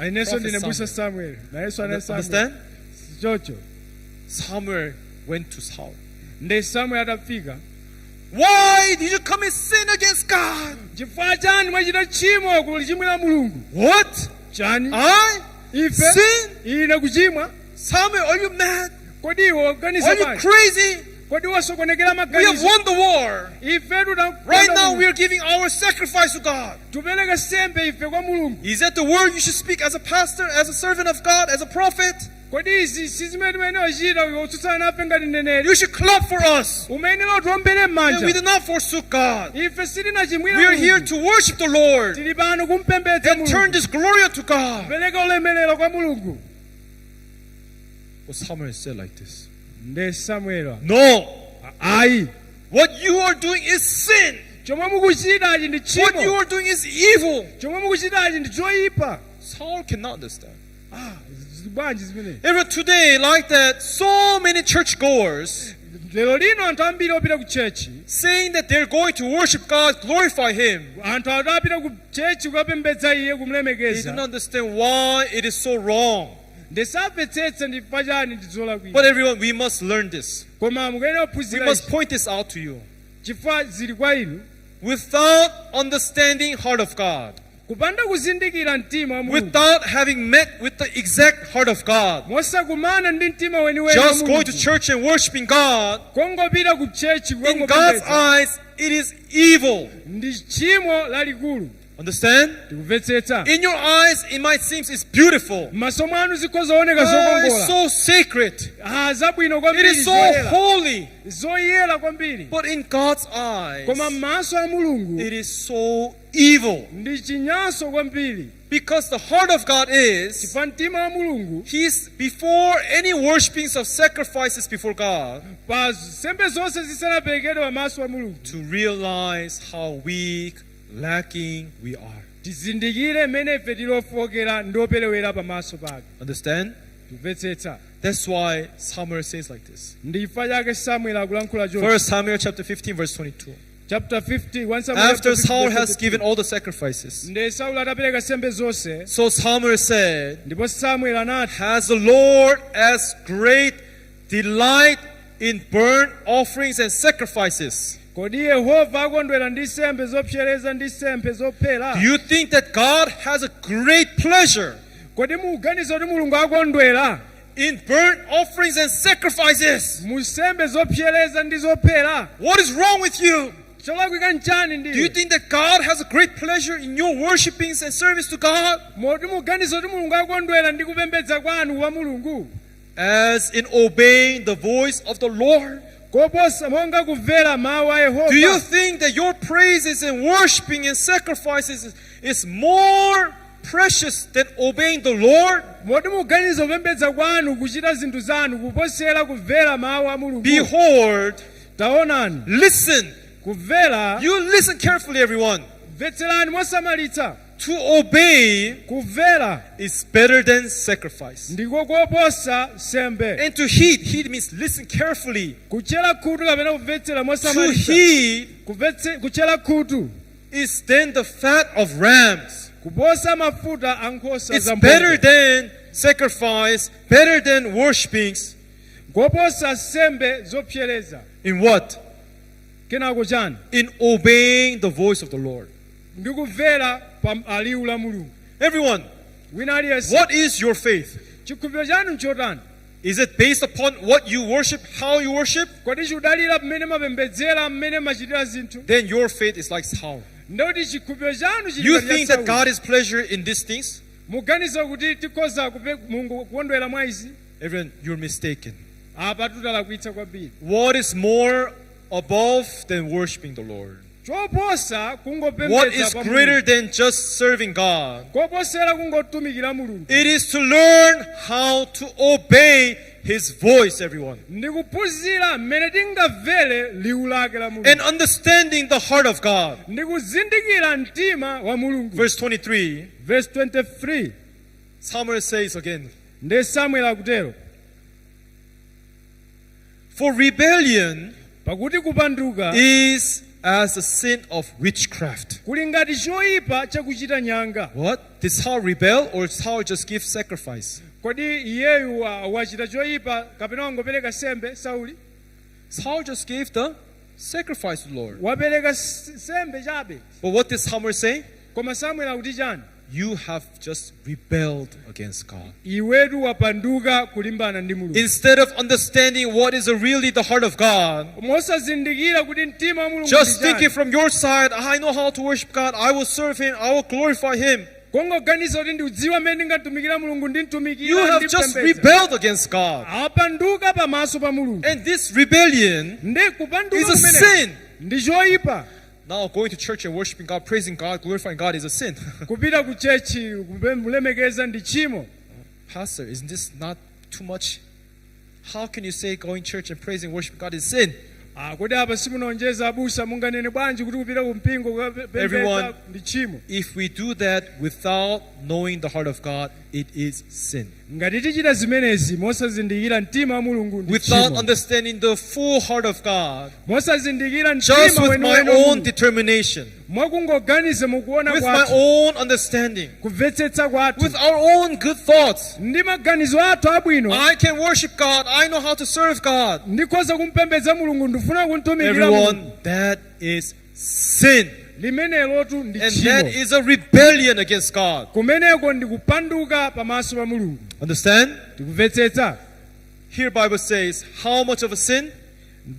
Inenso Prophet ndine mbusa Samuel. Samuel. Nayenso ana Samuel. Understand? Chocho. Samuel went to Saul. Nde Samuel atafika. Why did you come and sin against God? Chifukwa chani mwachita tchimo kulichimwira Mulungu? What? Chani? I? Ife? Sin? Ine kuchimwa? Samuel, are you mad? Kodi iwo ganiza Are you bwanji? crazy? Kodi wasokonekera We have maganizo? won the war. Ife Right now we are giving our sacrifice to God. tupereke sembe ife kwa Mulungu. Is that the word you should speak as a pastor, as a servant of God, as a prophet? Kodi izi sizimene ochita otsutsana nafe ngati mneneri? You should clap for us. Umayenera utiwombere And we m'manja. do not forsook God. Ife sitinachimwira We are here Mulungu. to worship the Lord Tili pano kumpembedza and turn Mulungu. this glory unto God. Pereka ulemerero kwa Mulungu. But Samuel said like this. Nde Samuel. No. Ayi. What you are doing is sin. Chomwe mukuchitachi ndi What you tchimo. are doing is evil. Chomwe mukuchitachi ndi choyipa. Saul cannot understand. Bwanji zimene. Even today, like that, so many churchgoers Lero lino anthu ambiri opita ku chechi. saying that they're going to worship God, glorify Him. Anthu adapita ku chechi kukapembedza iye They do kumulemekeza. not understand why it is so wrong. Ndisamvetsetsa ndi chifukwa chani ndi zolakwika. But everyone, we must learn this. Koma mukuyenera We kuphunzira must ichi. point this out to you. Chifukwa zili kwa inu. Without understanding heart of God, Kupanda kuzindikira mtima wa Mulungu. without having met with the exact heart of God, Mosakumana ndi mtima weniweni wa just going to Mulungu. church and worshiping God, Kongopita ku chechi in God's kukangopembedza. eyes, it is evil. Ndi tchimo lalikulu. Understand? Tikumvetsetsa. In your eyes, it might seem it's beautiful. M'maso mwanu zikhozaoneka It's zokongola. so sacred. Zabwino It kwambiri is so zoyera. holy. Zoyera kwambiri. But in God's eyes, Koma m'maso a Mulungu it is so evil. ndi chinyanso kwambiri. Because the heart of God is, Chifukwa mtima wa Mulungu He's before any worshipings of sacrifices before God, pa sembe zonse zisanaperekedwe pamaso a Mulungu. to realize how weak, lacking we are. Tizindikire mmene ife tilofokera ndi operewera pamaso pake. Understand? Timvetsetsa. That's why Samuel says like this. Ndi chifukwa chake Samuel akulankhula choncho. 1 Samuel chapter 15 verse 22. Chapter 50, 1 Samuel After chapter 50, Saul verse has 22. given all the sacrifices, Nde Saulo atapereka sembe zonse. so Samuel said, Ndipo Samuel anati, has the Lord as great delight in burnt offerings and sacrifices? kodi Yehova akondwera ndi sembe zopsereza ndi sembe zophera? Do you think that God has a great pleasure Kodi mukuganiza kuti Mulungu akondwera in burnt offerings and sacrifices? mu sembe zopsereza ndi zophera? What is wrong with you? Cholakwika nchani Do you ndiwe? think that God has a great pleasure in your worshipings and service to God? Moti mukuganiza kuti Mulungu akondwera ndi kupembedza kwanu wa Mulungu? As in obeying the voice of the Lord? Koposa monga kumvera mawu a Do you Yehova. think that your praises and worshiping and sacrifices is more precious than obeying the Lord? Moti mukuganiza kupembedza kwanu kuchita zinthu zanu kuposera kumvera mawu a Mulungu? Behold, Taonani, listen. kumvera, You listen carefully, everyone. mvetserani mosamalitsa. To obey Kumvera is better than sacrifice. ndiko koposa sembe. And to heed, heed means listen carefully. Kuchera khutu kapena kumvetsera To mosamalitsa. heed Kuchera khutu is then the fat of rams. kuposa mafuta a nkhosa It's za better mphongo. than sacrifice, better than worshipings. koposa nsembe zopsereza. In what? Kenako chani? In obeying the voice of the Lord. Ndikumvera pa liwu la Mulungu. Everyone, Wina aliyense. what is your faith? Chikhulupiriro chanu nchotani? Is it based upon what you worship, how you worship? Kodi chidalira mmene mapembedzera mmene machitira zinthu? Then your faith is like Saul. Ndoti chikhulupiriro chanu You chili think that God is pleasure in these things? muganiza kuti tikhoza Mulungu kukondwera mwa izi? Everyone, you're mistaken. Apa tutalakwitsa kwambiri. What is more above than worshiping the Lord? Choposa What kungopembedza is pa greater Mulungu. than just serving God? Koposera kungotumikira Mulungu. It is to learn how to obey His voice, everyone. Ndikuphunzira mmene tingamvere liwu lake la Mulungu. And understanding the heart of God. Ndikuzindikira mtima wa Mulungu. Verse 23, Verse 23. Samuel says again, Ndi Samuel akutero. for rebellion Pakuti kupanduka is as a sin of witchcraft. kuli ngati choyipa chakuchita nyanga. What? Did Saul rebel or Saul just give sacrifice? Kodi iyeyu wachita choyipa kapena wangopereka sembe Sauli? Saul just gave the sacrifice to the Lord. Wapereka sembe chabe. But what did Samuel say? Koma Samuel akuti chani? You have just rebelled against God. Iwetu wapanduka kulimbana ndi Mulungu. Instead of understanding what is really the heart of God, Mosazindikira kuti mtima wa Mulungu just ndi thinking chani. from your side, I know how to worship God, I will serve Him, I will glorify Him. Kongoganiza kuti ndiudziwa mmene ndingatumikira Mulungu You ndimtumikira have just ndipembedza. rebelled against God. Apanduka pamaso pa Mulungu. And this rebellion Ndi kupanduka is a kumene sin. ndi choyipa. Now, going to church and worshiping God, praising God, glorifying God is a sin. Kupita ku chechi kulemekeza ndi chimo. Pastor, isn't this not too much? How can you say going to church and praising, worshiping God is sin? Kodi apa simunonjeza abusa munganene bwanji kuti kupita ku mpingo kupembedza Everyone, ndi chimo. if we do that without knowing the heart of God, it is sin. Ngati tichita zimenezi mosazindikira mtima wa Mulungu ndi Without chimo. understanding the full heart of God, Mosazindikira just mtima with wenu my wenu own Mulungu. determination, Mwakungoganiza mukuona with my kwathu, own understanding, kumvetsetsa kwathu, with our own good thoughts, ndi maganizo athu abwino, I can worship God, I know how to serve God. ndikhoza kumpembedza Mulungu ndifuna kuntumikira Everyone, Mulungu. that is sin. Limenelotu ndi And that chimo. is a rebellion against God. Kumeneko ndi kupanduka pamaso pa Mulungu. Understand? Ndikumvetsetsa. Here Bible says, how much of a sin?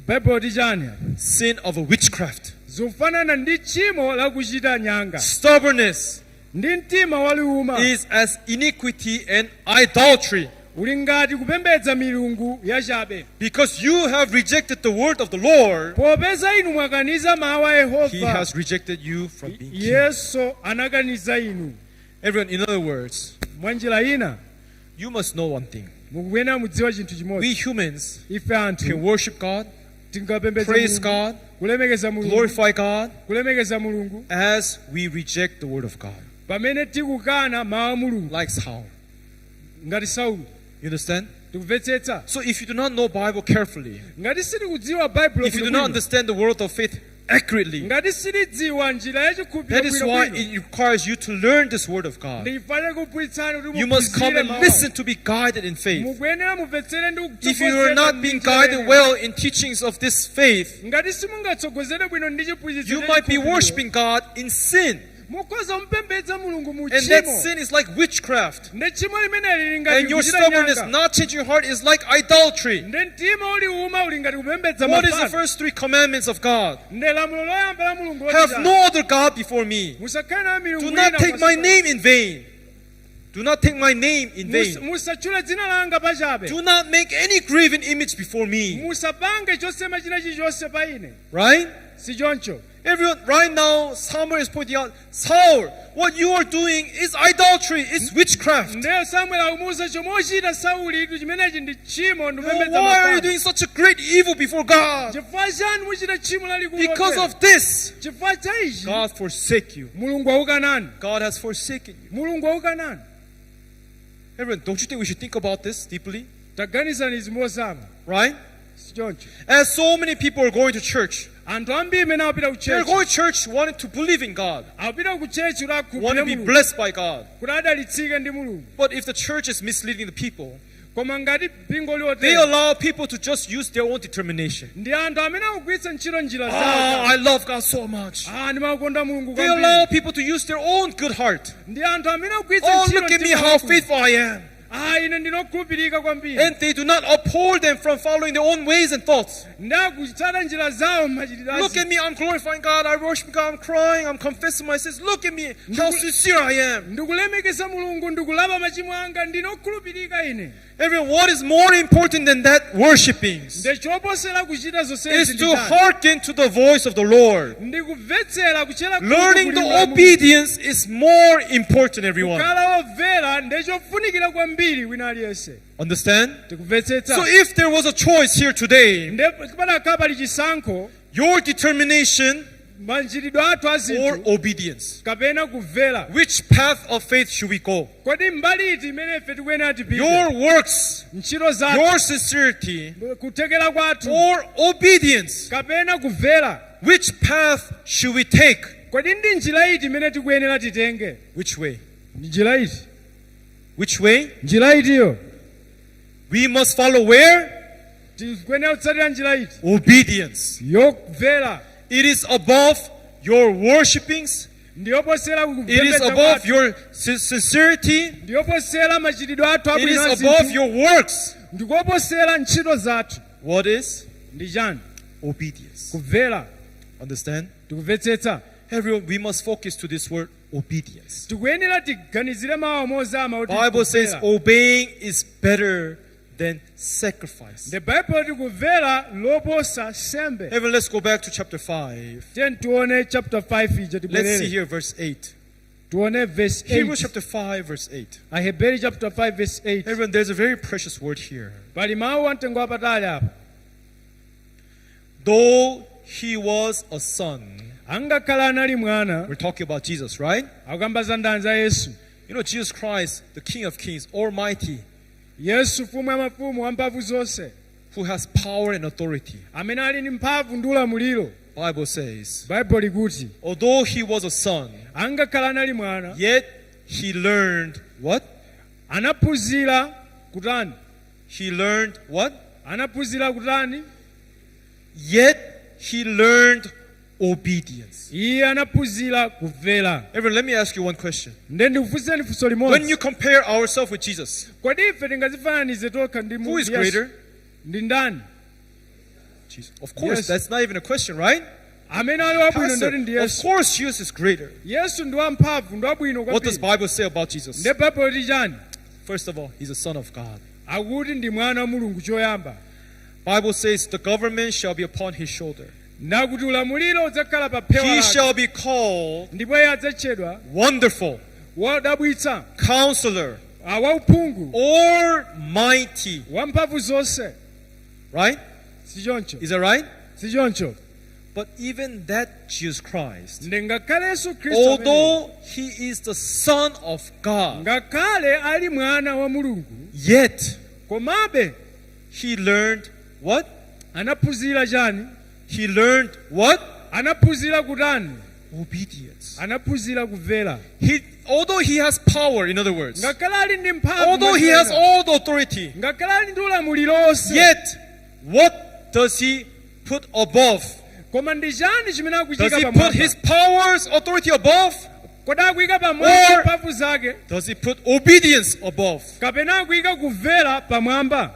Bible tichani? Sin of a witchcraft. Zofanana ndi chimo la kuchita nyanga. Stubbornness Ndi mtima waliuma. is as iniquity and idolatry. Uli ngati kupembedza milungu yachabe. Because you have rejected the word of the Lord, Popeza inu mwakaniza mawu a He Yehova. has rejected you from being king. Yesu anakaniza inu. Everyone, in other words, Mwanjira ina you must know one thing. mukuyenera mudziwa chinthu We chimodzi. humans Ife can anthu worship God, tingapembedza praise Mulungu, God, kulemekeza Mulungu, glorify God, kulemekeza Mulungu as we reject the word of God. pamene tikukana mawu a Mulungu Like Saul. ngati Sauli. You understand? Tikumvetsetsa. So if you do not know Bible carefully, Ngati sitikudziwa Baibulo if you do not understand the word of faith accurately, ngati sitidziwa njira ya that is why chikhulupiriro it requires you to learn this word of God. ndiyifane kupwitsani kuti You must come muphunzire and mawu. listen to be guided in faith. Mukuyenera mumvetsere ndi If you are not being guided well in teachings of this faith, ngati simungatsogozere bwino ndi chiphunzitso you cha might be chikhulupiriro, worshiping God in sin. mukhoza kumpembedza Mulungu mu And that tchimo. sin is like witchcraft. Ndi tchimo limeneli lili ngati And your kuchita stubbornness, nyanga. not changing your heart, is like idolatry. Ndi mtima uliuma uli ngati kupembedza What is the mafano. first three commandments of God? Ndi lamulo loyamba la Mulungu loti Have chani? no other God before me. Musakhale na milungu Do ina not take my pasi name in vain. Do not take my name in pano. vain. Musatchule dzina langa pachabe. Do not make any graven image before me. Musapange chosema china chilichonse pa ine. Right? Si choncho. Everyone, right now, Samuel is pointing out, Saul, what you are doing is idolatry, it's witchcraft. Ndiyo Samuel akumuwuza chomochita Sauli itu chimenechi ndi tchimo ndi Oh, kupembedza why are you mafano. doing such a great evil before God? Chifukwa chani muchita tchimo lalikulu Because lotero? of this, Chifukwa cha ichi God forsake you. Mulungu aukanani. God has forsaken you. Mulungu aukanani. Everyone, don't you think we should think about this deeply? Taganizani izi mosama. Right? sichoncho As so many people are going to church, anthu ambiri mene apita ku they're chechi going to church wanting to believe in God, apita ku chechi kuti want to akhulupirire be mulungu blessed by God. kuti adalitsike ndi mulungu But if the church is misleading the people, koma ngati mpingo they liotera allow people to just use their own determination. ndi anthu amene akugwiritsa ntchito njira Oh, zawo I love God so much. ndimakonda mulungu They allow kwambiri people to use their own good heart. ndi anthu amene akugwiritsa Oh, ntchito look at me, mtima how wakuti, faithful I am. ine ndinokhulupirika kwambiri And they do not uphold them from following their own ways and thoughts. ndi akutsata njira zawo mmachitidwe Look at me, I'm glorifying God, I worship God, I'm crying, I'm confessing my sins. Look at me, how sincere I am. ndikulemekeza mulungu ndikulapa machimo anga ndinokhulupirika ine Everyone, what is more important than that worshiping ndechoposera kuchita is zonsezi to hearken to the voice of the Lord. ndikumvetsera kuchera Learning the obedience is more important, everyone. kukhala womvera ndechofunikira kwambiri wina aliyense Understand? tikumvetsetsa So if there was a choice here today, panakhala pali chisankho your determination machitidwe athu or azinthu obedience, kapena kumvera which path of faith should we go? kodi mbali iti imene ife tikuyenera tipite Your works, ntchito zathu your sincerity, kuthekera kwathu or obedience, kapena kumvera which path should we take? kodi ndi njira iti imene tikuyenera titenge Which way? ndi njira iti Which way? njira itiyo We must follow where? tikuyenera kutsatira njira iti Obedience. yomvera It is above your worshipings. ndiyoposera It is kupembedza above kwathu your sincerity. ndiyoposera machitidwe athu It is abwino above azinthu your works. ndikoposera ntchito zathu What is? ndi chani Obedience. kumvera Understand? tikumvetsetsa Everyone, we must focus to this word obedience. tikuyenera tiganizire mawu amozama kuti Bible says kumvera. obeying is better than sacrifice. the bible tikumvera loposa sembe Everyone, let's go back to chapter 5. then tione chapter 5 ija Let's see tibwerere here verse 8. tione verse Hebrews 8 chapter 5 verse 8. aheberi chapter 5 verse 8 Everyone, there's a very precious word here. pali mawu amtengo wapatali apa Though he was a son. angakhala anali mwana We're talking about Jesus, right? akukamba za ndani za yesu You know, Jesus Christ, the King of Kings, Almighty, yesu mfumu ya mafumu wamphamvu zonse who has power and authority. amene ali ndi mphamvu ndi ulamuliro Bible says, baibulo likuti although he was a son, angakhala anali mwana yet he learned what? anaphunzira kutani He learned what? anaphunzira kutani Yet he learned obedience. iye anaphunzira kumvera Everyone, let me ask you one question. nde ndikufunseni funso When limodzi you compare ourselves with Jesus, kodi ife tingazifananize tokha ndi who is Yesu? greater? ndi ndani Jesus. Of course, Yes. that's not even a question, right? amene ali wabwino Pastor, ndoti ndi of yesu course, Jesus is greater. yesu ndi wamphamvu ndi wabwino What does kwambiri Bible say about Jesus? nde baibulo liti chani First of all, he's a son of God. akuti ndi mwana wa mulungu choyamba Bible says the government shall be upon his shoulder. nakuti ulamuliro udzakhala pa phewa He lake shall be called ndipo iye adzatchedwa Wonderful, wodabwitsa Counselor, wauphungu or Mighty. wamphamvu zonse Right? si choncho Is that right? si choncho But even that Jesus Christ, ndi ngakhale yesu khristu amene- although he is the Son of God, ngakhale ali mwana wa mulungu yet komabe he learned what? anaphunzira chani He learned what? anaphunzira kutani Obedience. anaphunzira kumvera Although he has power, in other words, ngakhale ali ndi mphamvu although he has all the authority, ngakhale ali ndi ulamuliro onse yet what does he put above? koma ndi chani chimene Does akuchika he put pamwamba his powers, authority above? kodi akuyika pamwamba Or- mphamvu zake Does he put obedience above? kapena akuyika kumvera pamwamba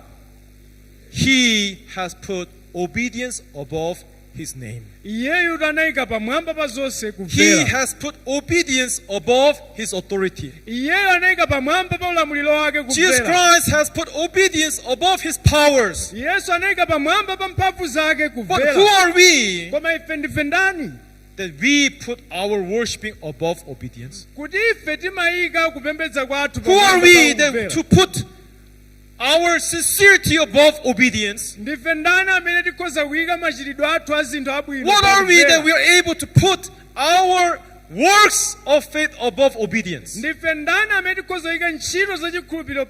He has put obedience above his name. iyeyu anayika pamwamba pa zonse He kumvera has put obedience above his authority. iyeyu anayika pamwamba pa ulamuliro wake Jesus kumvera Christ has put obedience above his powers. yesu anayika pamwamba pa mphamvu zake But who kumvera are we koma ife ndife ndani that we put our worshiping above obedience? kuti ife timayika kupembedza kwathu Who are pamwamba we pa that kumvera? to put our sincerity above obedience? ndife ndani amene tikhoza kuyika machitidwe athu a zinthu abwino What pa are we kumvera? that we are able to put our works of faith above obedience? ndife ndani amene tikhoza kuyika ntchito zachikhulupiriro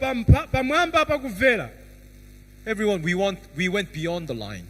pamwamba pa kumvera Everyone, we went beyond the line.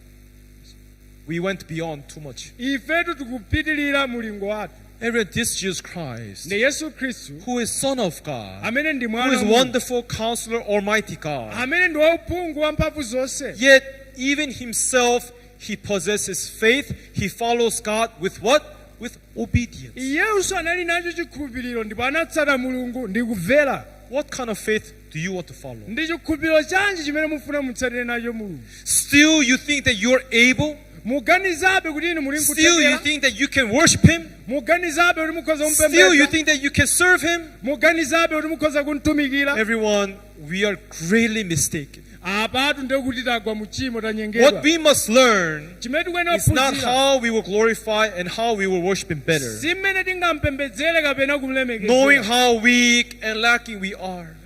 We went beyond too much. ifetu tikupitilira mulingo wathu. Everyone, this Jesus Christ, Ndi Yesu Khristu who is Son of God, amene ndi who mwana is wa Mulungu, wonderful Counselor, Almighty God. amene ndi wauphungu wa mphamvu zonse. Yet, even himself, he possesses faith. He follows God with what? With obedience. Iyenso anali nacho chikhulupiriro ndipo anatsata Mulungu ndi kumvera. What kind of faith do you want to follow? Ndi chikhulupiriro chanji chimene mufuna mutsatire nacho Mulungu? Still, you think that you're able? Muganizabe kuti inu muli Still, you nkuthekera? think that you can worship him? Muganizabe kuti mukhoza Still, you kumpembedza? think that you can serve him? Muganizabe kuti mukhoza kumtumikira? Everyone, we are greatly mistaken. Apatu ndiye kuti tagwa mu tchimo What tanyengedwa. we must learn Chimene tikuyenera is not kuphunzira how we will glorify and how we will worship him better, si mmene tingampembedzere kapena knowing kumlemekeza. how weak and lacking we are,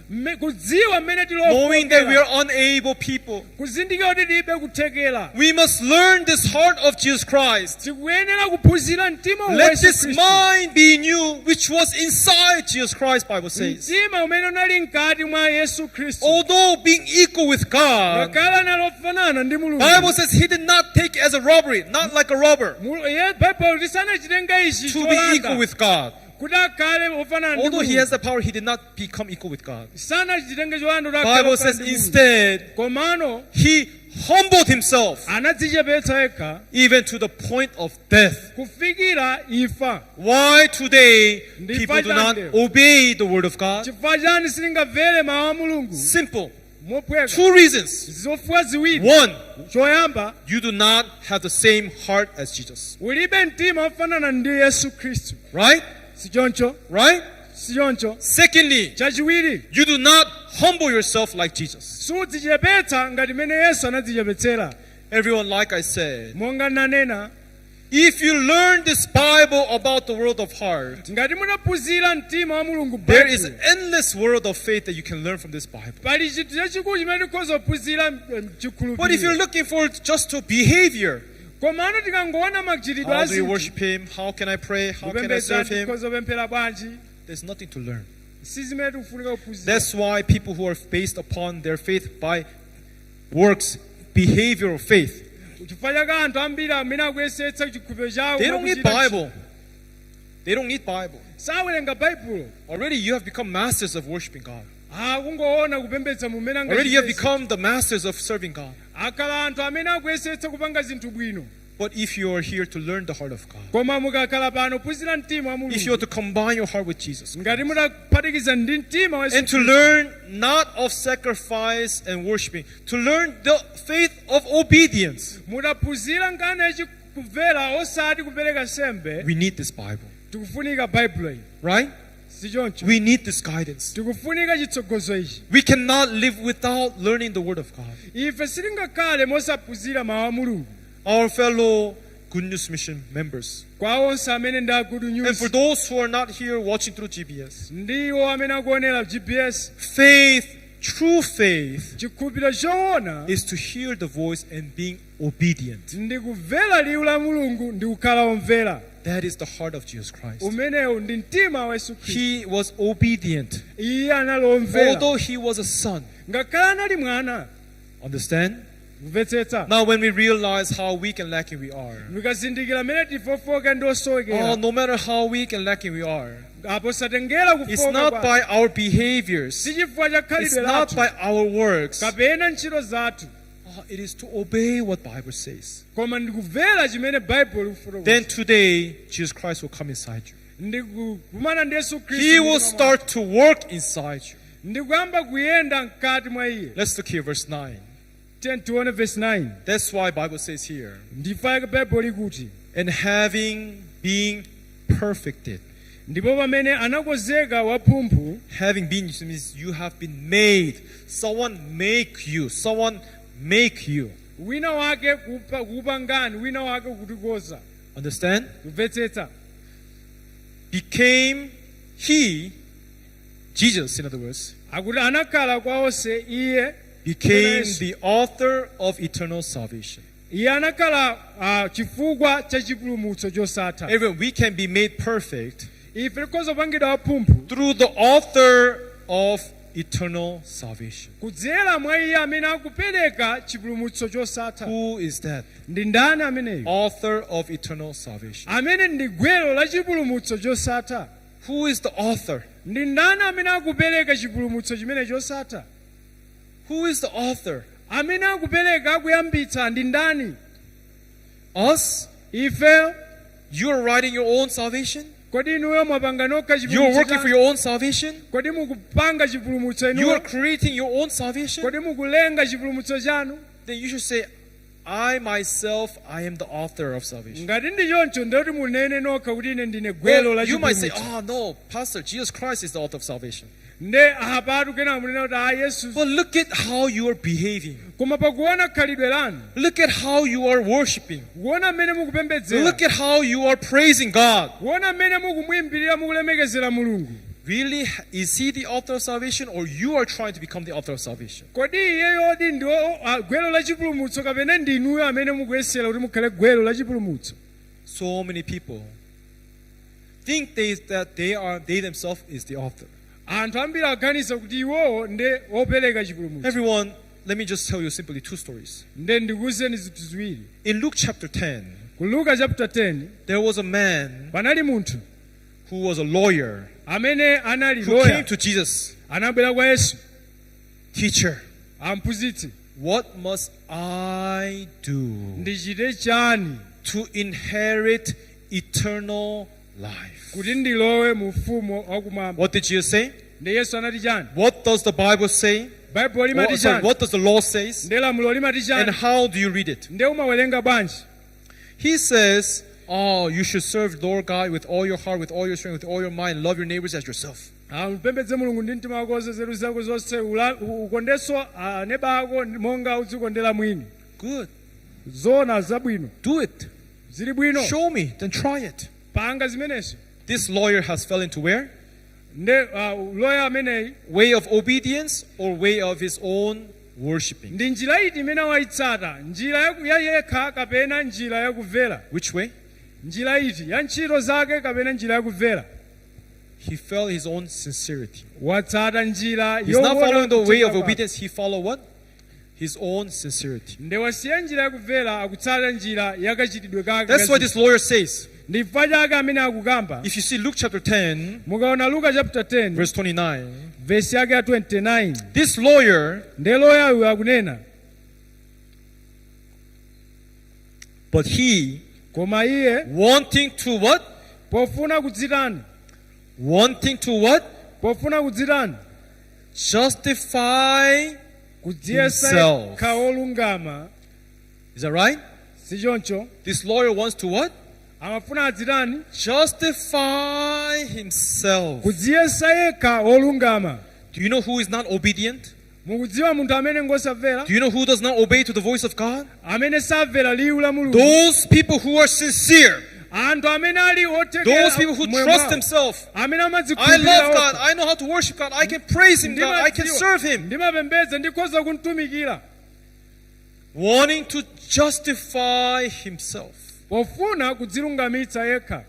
Kudziwa mmene knowing that we tilofokera. are unable people. Kuzindikira kuti tilibe kuthekera. We must learn this heart of Jesus Christ. Tikuyenera kuphunzira mtima wa Let Yesu this Khristu. mind be in you, which was inside Jesus Christ, Bible says. Mtima umene unali mkati mwa Yesu Khristu. Although being equal with God, Ngakhala nalofanana ndi Mulungu. Bible says he did not take it as a robbery, not like a robber, Bible lisanachitenga ichi to be equal cholanda with God. kuti akhale ofanana ndi Although he has Mulungu. the power, he did not become equal with God. Sanachitenge cholanda kuti akhale Bible ofanana says ndi Mulungu. instead, Komano he humbled himself anadzichepetsa yekha even to the point of death. kufikira ifa. Why today Ndi people do not fajande. obey the word of God? Chifukwa chani silingamvere mawu a Mulungu? Simple. Mophweka. Two reasons. Zofuna ziwiri. One, Choyamba, you do not have the same heart as Jesus. ulibe mtima ofanana ndi Yesu Khristu. Right? Si choncho? Right? Si choncho? Secondly, Chachiwiri, you do not humble yourself like Jesus. sudzichepetsa ngati mene Yesu anadzichepetsera. Everyone, like I said, Monga nanena, if you learn this Bible about the world of heart, ngati munaphunzira mtima wa Mulungu there is Bible, endless world of faith that you can learn from this Bible. pali chinthu chachikulu chimene tikhoza kuphunzira But if you're chikhulupiriro. looking for just to behavior, Komano tikangoona machitidwe how a do you zinthu, worship him? How can I pray? How can I kupembedza serve him? tikhoza kupemphera bwanji, There's nothing to learn. si zimene tikufunika kuphunzira. That's why people who are based upon their faith by works, behavioral faith, Chifukwa chake anthu ambiri amene akuyesetsa chikhulupiriro chawo they don't need mwakuchita Bible. They don't need Bible. sawerenga baibulo. Already you have become masters of worshiping God. Kungoona kupembedza mumene Already you have angachitese. become the masters of serving God. Akhala anthu amene akuyesetsa kupanga zinthu bwino. But if you are here to learn the heart of God, Koma mukakhala pano kuphunzira mtima wa if you are Mulungu, to combine your heart with Jesus, ngati mudaphatikiza ndi mtima wa Yesu and to Khristu, learn not of sacrifice and worshiping, to learn the faith of obedience, mudaphunzira nkana yachikuvera osati kupereka sembe, we need this Bible, tikufunika baibulo iyi. right? Si choncho? We need this guidance. Tikufunika chitsogozo ichi. We cannot live without learning the Word of God. Ife sitingakhale mosaphunzira mawu a Mulungu. Our fellow Good News Mission members, Kwa onse amene ndi a Good and News, for those who are not here watching through GBS, ndiwo amene akuonera GPS, faith, true faith, chikhulupiriro choona is to hear the voice and being obedient. ndi kumvera liwu la Mulungu ndi kukhala omvera. That is the heart of Jesus Christ. Umenewu ndi mtima wa Yesu Khristu. He was obedient, Iye anali omvera. although he was a son. Ngakhale anali mwana. Understand? Kumvetsetsa. Now, when we realize how weak and lacking we are, Mukazindikira mene tifofoka ndi osowekera. no matter how weak and lacking we are, Apo satengera it's kufoka not kwa. by our behaviors, Si chifukwa cha it's khalidwe not lathu. by our works. Kapena ntchito zathu. It is to obey what Bible says. Koma ndikumvera chimene Bible likufotokoza. Then today, Jesus Christ will come inside you. Ndikukumana ndi Yesu Khristu. He will start to work inside you. Ndikuyamba kuyenda mkati mwa iye. Let's look here, verse 9. Tione verse 9. That's why Bible says here, Ndifake Bible likuti. and having been perfected. Ndipo pamene anakonzeka waphumphu, Having been means you have been made. Someone make you. Someone make you. wina wake kupangani, wina wake kutikoza. Understand? Kumvetsetsa. Became he, Jesus in other words, Akuti anakhala kwa onse iye. became Yesu. the author of eternal salvation. Iye anakhala chifukwa cha chipulumutso chosatha. Everyone, we can be made perfect Ife tikhoza kupangidwa waphumphu through the author of eternal salvation. kudzera mwa iye amene akupereka chipulumutso chosatha. Who is that? Ndi ndani ameneyo? Author of eternal salvation. Amene ndi gwero la chipulumutso chosatha. Who is the author? Ndi ndani amene akupereka chipulumutso chimene chosatha? Who is the author? Amene akupereka akuyambitsa ndi ndani? Us? Ife? You're writing your own salvation? Kodi inuyo mwapanga nokha You're chipulumutso working for chanu? your own salvation? Kodi mukupanga chipulumutso You are inuyo? creating your own salvation? Kodi mukulenga chipulumutso chanu? Then you should say, I myself, I am the author of salvation. Ngati ndi choncho ndoti munene nokha kuti ine ndine gwero la Well, you might say, chipulumutso. oh no, Pastor, Jesus Christ is the author of salvation. Nde apatu kena munena kuti Yesu. But look at how you are behaving. Koma pakuona khalidwe lanu, Look at how you are worshiping. kuona mmene mukupembedzera, Look at how you are praising God. kuona mmene mukumuyimbirira mukulemekezera Mulungu. Really, is He the author of salvation, or you are trying to become the author of salvation? Kodi iyeyo odi ndi gwero la chipulumutso kapena ndi inuyo amene mukuyesera kuti mukhale gwero la chipulumutso? So many people think that they themselves is the author. Anthu ambiri aganiza kuti iwowo nde opereka chipulumutso. Everyone, let me just tell you simply two stories. Nde ndikuwuzeni zinthu ziwiri. In Luke chapter 10, Ku Luka chapter 10 there was a man panali munthu who was a lawyer amene anali who came loya, to Jesus. anabwera kwa Yesu, Teacher, amphunzitsi, what must I do ndichite chani to inherit eternal life? kuti ndilowe mu ufumu wakumwamba? What did Jesus say? Ndi Yesu anati chani? What does the Bible say? Baibulo limati chani? What does the law say? Ndi lamulo limati And chani? how do you read it? Ndi umawerenga bwanji? He says, oh, you should serve Lord God with all your heart, with all your strength, with all your mind, love your neighbors as yourself. Mpembedze Mulungu ndi mtima wako wonse, nzeru zako zonse, ukondenso aneba ako monga uzikondera mwini. Good. Zona zabwino, Do it. zili bwino. Show me, then try it. Panga zimenezo. This lawyer has fell into where? Nde loya ameneyi Way of obedience or way of his own worshiping? ndi njira iti imene wayitsata, njira ya yekha kapena njira yakumvera? Which way? Njira iti ya ntchito zake kapena njira yakumvera? He fell his own sincerity. Watsata njira He's not following the way of kutenga obedience. He followed what? His own sincerity. nde wasiya njira yakumvera akutsata njira yakachitidwe kake. That's why this lawyer says, ndi chifukwa chake amene akukamba. if you see Luke chapter 10, Mukaona Luka chapter 10 verse 29, verse yake ya 29, this lawyer, nde loya uyu akunena, but he, koma iye wanting to what? pofuna kudzitani, Wanting to what? pofuna kudzitani, Justify. kudziyesa Himself. yekha olungama. Is that right? Si choncho? This lawyer wants to what? Amafuna adzitani, Justify himself. kudziyesa yekha olungama. Do you know who is not obedient? Mukudziwa munthu amene ngosamvera, Do you know who does not obey to the voice of God? amene samvera liwu la Mulungu, Those people who are sincere. anthu amene ali Those people who otekera trust themselves. amene I love amadzikhulupirira God. okha. I know how to worship God. I can praise Him, God. I can serve Him. Ndimapembedza ndikhoza kumtumikira. Wanting to justify himself. Pofuna kudzilungamitsa yekha.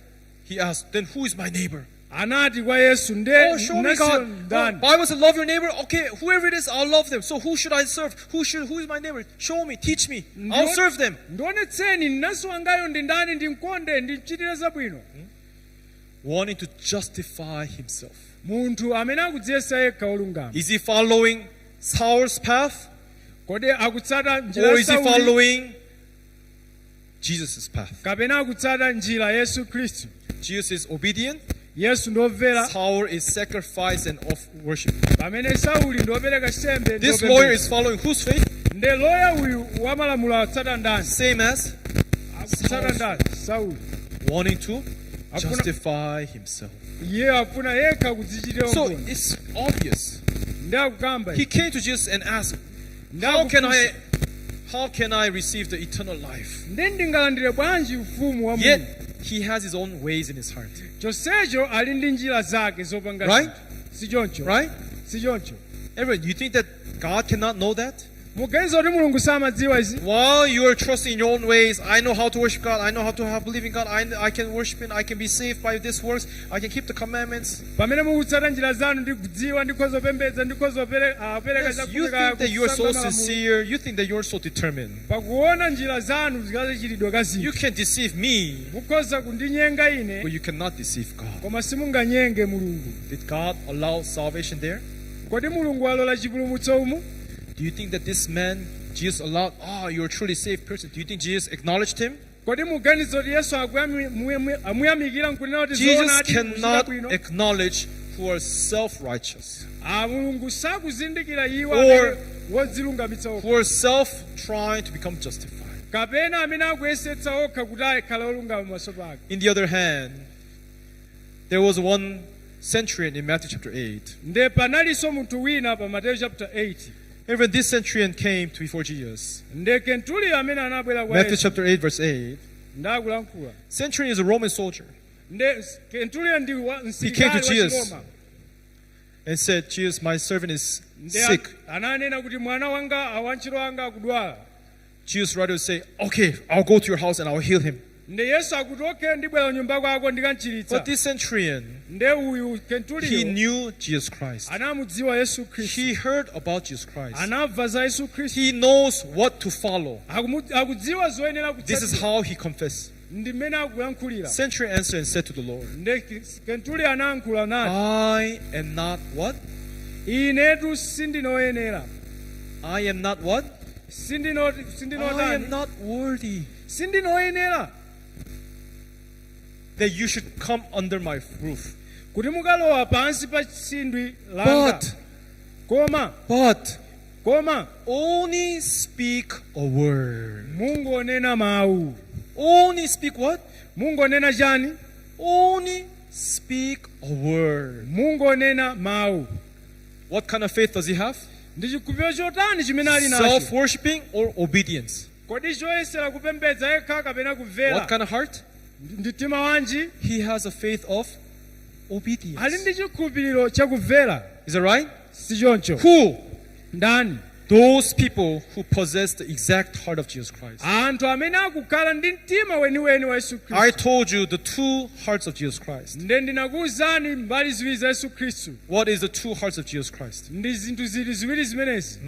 He asked, then who is my neighbor? Anati kwa Yesu, Oh, show me nasiyo God. Oh, ndani? Bible said, love your neighbor. Okay, whoever it is, I'll love them. So who should I serve? Who is my neighbor? Show me, teach me. I'll serve them. Ndionetseni nnaso wangayo ndi ndani, ndimkonde, ndimchitire zabwino. Wanting to justify himself. Munthu amene akudziyesa yekha olungama. Is he following Saul's path? Kodi akutsata njira Or ya is he Sauli following Jesus' path? kapena akutsata njira ya Yesu Khristu? Jesus is obedient. Yesu ndobvera, Saul is sacrifice and off worship. pamene Sauli ndopereka sembe. This lawyer is following whose faith? Nde loya uyu wamalamulo atsata ndani? Same as Akutsata ndani? Sauli. wanting to justify himself. Iye afuna yekha kudzichitira So umboni. it's obvious. Ndi akukamba He came to Jesus and asked, how can I receive the eternal life? ndi ndingalandire bwanji ufumu wa Yet Mulungu? he has his own ways in his heart. Chonsecho ali ndi njira zake zopanga Right? zinthu. Si choncho? Right? Si choncho? Everyone, you think that God cannot know that? muganiza kuti mulungu samadziwa izi? While you are trusting in your own ways, I know how to worship God, I know how to have belief in God, I can worship Him, I can be saved by this works, I can keep the commandments. Pamene mukutsata njira zanu ndi kudziwa ndikhoza kupembedza ndikhoza pereka Yes, you think that you are so sincere, you think that you are so determined. pakuona njira zanu zikachitidwa You kazi can deceive me, mukhoza kundinyenga but ine you cannot deceive God. koma simunganyenge mulungu. Did God allow salvation there? Kodi mulungu alola chipulumutso umu? Do you think that this man, Jesus allowed, you're a truly saved person? Do you think Jesus acknowledged him? Kodi muganiza kuti yesu amuyamikira nkunena kuti Jesus zoona ati cannot kuchita bwino? acknowledge who are self-righteous, Mulungu sakuzindikira iwo Or- amene wodzilungamitsa okha who are self-trying to become justified. kapena amene akuyesetsa okha kuti akhale olungama pamaso pake. In the other hand, there was one centurion in Matthew chapter 8. Nde panalinso munthu wina pa Mateyu chapter 8. And when this centurion came before Jesus, Nde kentuliyo amene anabwera kwa Matthew Yesu chapter 8, verse 8, ndakulankhula. centurion is a Roman soldier, Nde kentuliyo ndi came to msilikali wa Jesus. Chiroma. and said, Jesus, my servant is Nde sick. ananena kuti mwana wanga wantchito wanga akudwala. Jesus rather would say, okay, I'll go to your house and I'll heal him. Nde Yesu akuti okay ndibwera nyumba kwako ndikamchiritsa. But this centurion, Nde uyu he kentuliyo knew Jesus Christ. anamudziwa Yesu Khristu. He heard about Jesus Christ. Anamva za Yesu Khristu. He knows what to follow. Akudziwa zoyenera This is kutsatira. how he confessed. Ndi mmene akuyankhulira. Centurion answered and said to the Lord, Nde kentuliyo anayankhula nati, I am not what? inetu sindinoyenera. I am not what? I Sindinodani. am not worthy Sindinoyenera. that you should come under my roof. Kuti mukalowa pansi pa tsindwi langa. Koma Only speak a word. mungonena mawu. Only speak what? Mungonena chani? Only speak a word. Mungonena mawu. What kind of faith does he have? Ndi chikhulupiriro chotani chimene ali nacho? Self-worshipping or obedience? Kodi choyesera kupembedza yekha kapena What kumvera? kind of heart? Ndi mtima wanji? He has a faith of Ali obedience. ndi chikhulupiriro chakumvera. Is that right? Si choncho. Who? Ndani? Those people who possess the exact heart of Jesus Christ. Anthu amene akukhala ndi mtima weniweni wa Yesu I Khristu. told you the two hearts of Jesus Christ. Nde ndinakuwuzani mbali ziwiri za Yesu Khristu. What is the two hearts of Jesus Christ? Ndi zinthu zili ziwiri zimenezi. Do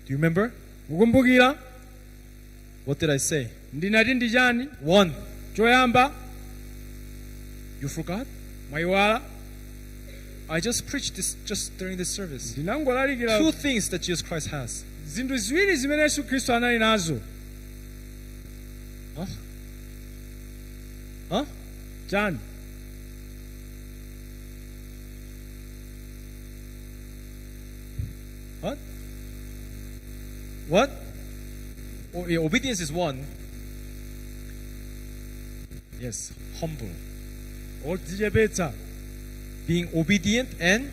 you remember? Mukumbukira? What did I say? Ndinati ndi chani? One, Choyamba, you forgot? mwayiwala. I just preached this just during this service. Ndinangolalikira Two things that Jesus Christ has. zinthu ziwiri zimene Yesu Khristu anali nazo. Huh? Huh? Chani? What? What? Oh, yeah, obedience is one. Yes, humble. Odzichepetsa. Being obedient and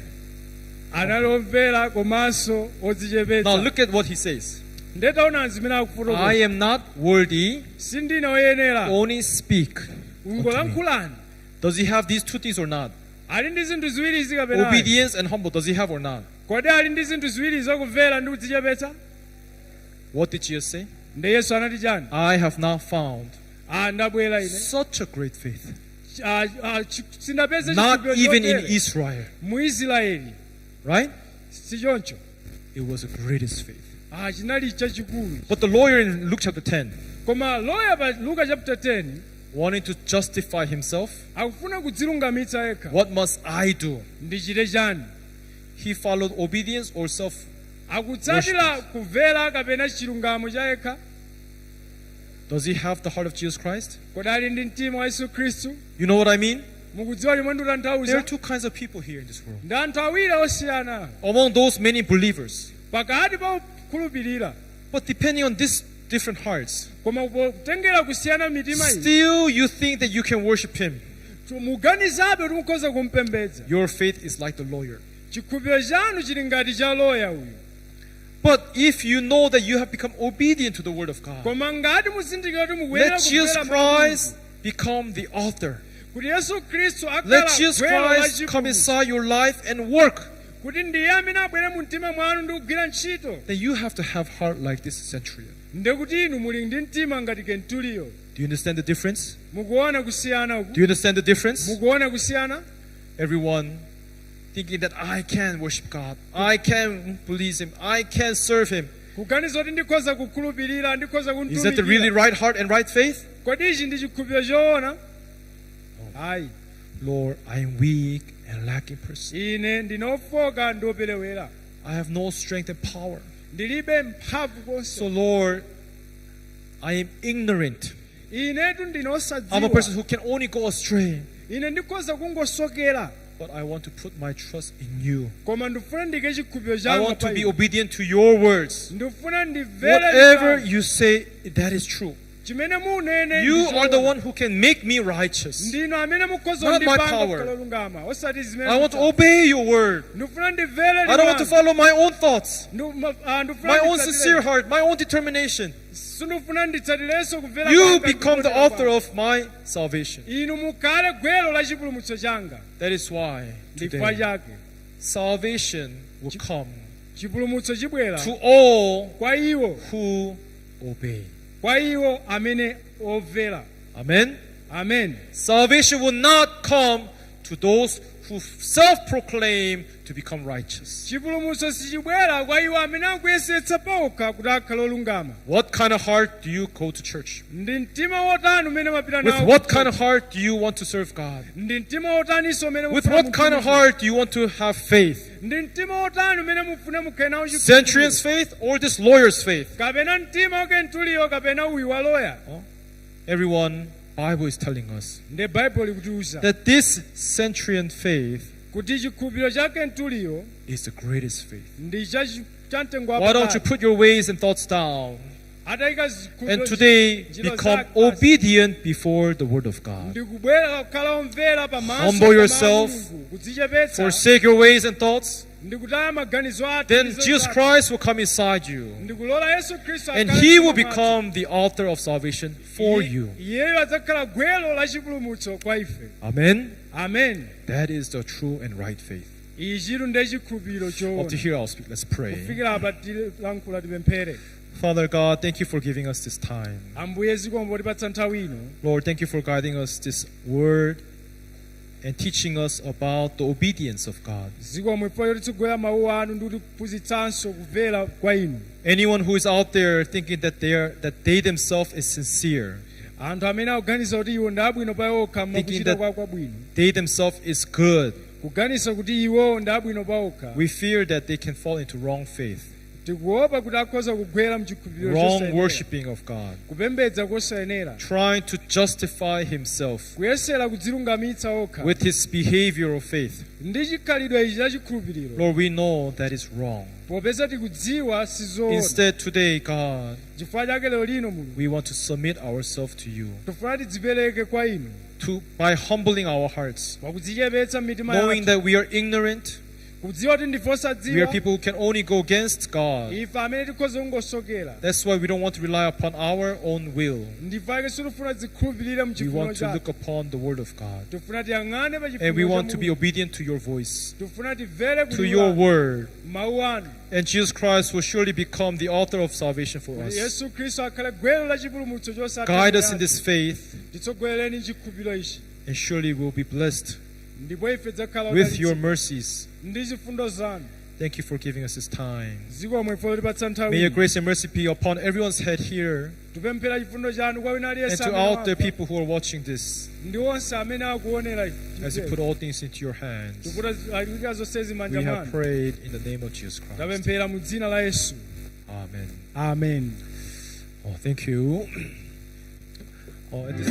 Anali omvera komanso now odzichepetsa. look at what he says. Ndetaona zimene I akufotokoza. am not worthy, Sindinoyenera. only speak. Ungolankhulani. Does he have these two things or not? Ali ndi zinthu ziwiri izi kapena? Obedience and humble, does he have or not? Kodi ali ndi zinthu ziwiri zokumvera ndi kudzichepetsa? What did Jesus say? Nde Yesu anati chani? I have not found Ndabwera ine. such a great faith, Sindapeza not chikhulupiriro even in chotere Israel. mu Israeli. Right? Si choncho. It was the greatest faith. Chinali chachikulu. But the lawyer in Luke chapter 10, Koma loya pa Luka chapter 10 wanting to justify himself, akufuna kudzilungamitsa yekha. what must I do? Ndichite chani? He followed obedience or self. Akutsatira kumvera kapena chilungamo cha yekha? Does he have the heart of Jesus Christ? Kodi ali ndi mtima wa Yesu Khristu? You know what I mean? Mukudziwa limwe There are ndikutanthauza? two kinds of people here in this world. Ndi anthu awiri osiyana Among those many believers. pakati pa kukhulupirira. But depending on these different hearts, Koma kutengera kusiyana mitima iyi. still you think that you can worship him. Muganizabe kuti mukhoza kumpembedza. Your faith is like the lawyer. Chikhulupiriro chanu chili ngati cha loya uyu. But if you know that you have become obedient to the word of God, Koma ngati muzindikira kuti mukuyenera let Jesus kumvera Mulungu, Christ become the author. kuti Yesu Khristu Let akhala Jesus gwero la Christ come chikumu. inside your life and work. kuti ndiye amene abwere mu mtima mwanu ndi kugwira ntchito, then you have to have heart like this centurion. ndekuti inu muli ndi mtima ngati Kentuliyo. Do you understand the difference? Mukuona kusiyana uku? Do you understand the difference? Mukuona kusiyana? Everyone thinking that I can worship God, I can please Him, I can serve Him. Kuganiza kuti ndikhoza kukhulupirira, ndikhoza Is that the really kuntumikira. right heart and right faith? Kodi ichi ndi chikhulupiriro choona? Ayi, Lord, I am weak and lacking person. ine ndinofoka ndioperewera, I have no strength and power. ndilibe mphamvu So konse, Lord, I am ignorant. inetu I'm a ndinosadziwa, person who can only go astray. ine ndikhoza kungosokera, But I want to put my trust in you. koma ndifuna ndike chikhulupiriro I changa want to pa be inu. obedient to your words. Ndifuna ndimvere Whatever liwu. you say, that is true. Chimene munene You ndi are the choona. one who can make me righteous. Ndino amene mukhoza Not my kundipanga power. kukhala olungama, osati zimene I want to mucha. obey your word. Ndifuna ndimvere I don't want to liwu. follow my own thoughts, Ndifuna my own nditsatire- sincere heart, my own determination. sindifuna nditsatirenso kumvera You kwanga become the kukhulupirira author kwanga. of my salvation. Inu mukhale gwero la chipulumutso changa. That is why Ndifukwa today chake salvation will come chipulumutso chibwera to all kwa iwo, who obey. kwa iwo amene omvera. Amen. Amen. Salvation will not come to those who self-proclaim to become righteous. Chipulumutso sichibwera kwa iwo amene akuyesetsa pokha kuti akhale olungama. What kind of heart do you go to church? Ndi mtima wotani umene mapita With nawo? what kind of heart do you want to serve God? Ndi mtima wotaniso umene With mufuna what kind of mukhulupirire? heart do you want to have faith? Ndi mtima wotani umene mufuna mukhale nawo chikhulupiriro? Centurion's faith or this lawyer's faith? Kapena mtima wa Kentuliyo kapena uyu wa loya. Everyone, Bible is telling us Ndi Bible ikutiuza that this centurion faith kuti chikhulupiriro cha Kentuliyo is the greatest faith. ndi cha mtengo Why don't you wapatali. put your ways and thoughts down Atayika and zikhulupiriro today njira become zake pasi. obedient before the word of God? Ndikubwera kukhala omvera pamaso Humble pa yourself. Mulungu, kudzichepetsa, Forsake your ways and thoughts. ndikutaya maganizo athu, Then ndi Jesus zotani. Christ will come inside you. Ndikulola Yesu Khristu And akhale He will mtima mwathu. become the author of salvation for you. Iyeyo adzakhala gwero la chipulumutso kwa ife. Amen. Amen. That is the true and right faith. Ichi ndi chikhulupiriro Up to choona. here, I'll speak. Let's pray. Kufikira apa tilankhula tipemphere. Father God, thank you for giving us this time. Ambuye zikomo potipatsa nthawi ino. Lord, thank you for guiding us this word and teaching us about the obedience of God. Zikomo ife yotitsogolera mawu anu ndi kutiphunzitsanso kumvera kwa inu. Anyone who is out there thinking that they themselves is sincere, Anthu amene akuganiza kuti iwo ndi abwino pa okha Thinking mwakuchita that- kwawo kwabwino. they themselves is good, Kuganiza kuti iwo ndi abwino pa okha. we fear that they can fall into wrong faith, Tikuopa kuti akhoza kugwera mchikhulupiriro wrong chosayenera. worshiping of God, Kupembedza kosayenera. trying to justify himself Kuyesera kudzilungamitsa okha. with his behavior of faith. Ndi chikhalidwe ichi cha chikhulupiriro. Lord, we know that is wrong. Popeza tikudziwa sizoona. Instead, today, God, Chifukwa chake lero lino Mulungu. we want to submit ourselves to you, Tifuna tidzipereke kwa inu. by humbling our hearts, Pakudzichepetsa mitima knowing yathu. that we are ignorant. Kudziwa kuti ndife We are osadziwa. people who can only go against God. Ife amene tikhoza kungosokera. That's why we don't want to rely upon our own will. Ndifake sitifuna zikhulupirire We mchifuniro want to look chathu. upon the Word of God. Tifuna tiyang'ane pa And we chifuniro want cha to be Mulungu. obedient to your voice, Tifuna timvere to kuti your word. mawu anu. And Jesus Christ will surely become the author of salvation for us. Yesu Khristu akhale gwero la chipulumutso chosatha. Guide us in this faith, Titsogolereni chikhulupiriro ichi. and surely we'll be blessed Ndipo ife tidzakhala with your odalitsidwa mercies. ndi chifundo zanu. Thank you for giving us this time. Zikomo ife lotipatsa nthawi May your ino. grace and mercy be upon everyone's head here Tipemphera chifundo chanu kwa wina and aliyense to amene all the amva. people who are watching this Ndi onse amene akuonera as you put all things into your hands. tikuyika zonsezi m'manja We have mwanu. prayed in the name of Jesus Christ. Tapemphera mu dzina la Yesu. Amen. Amen. Oh, thank you. Oh, at this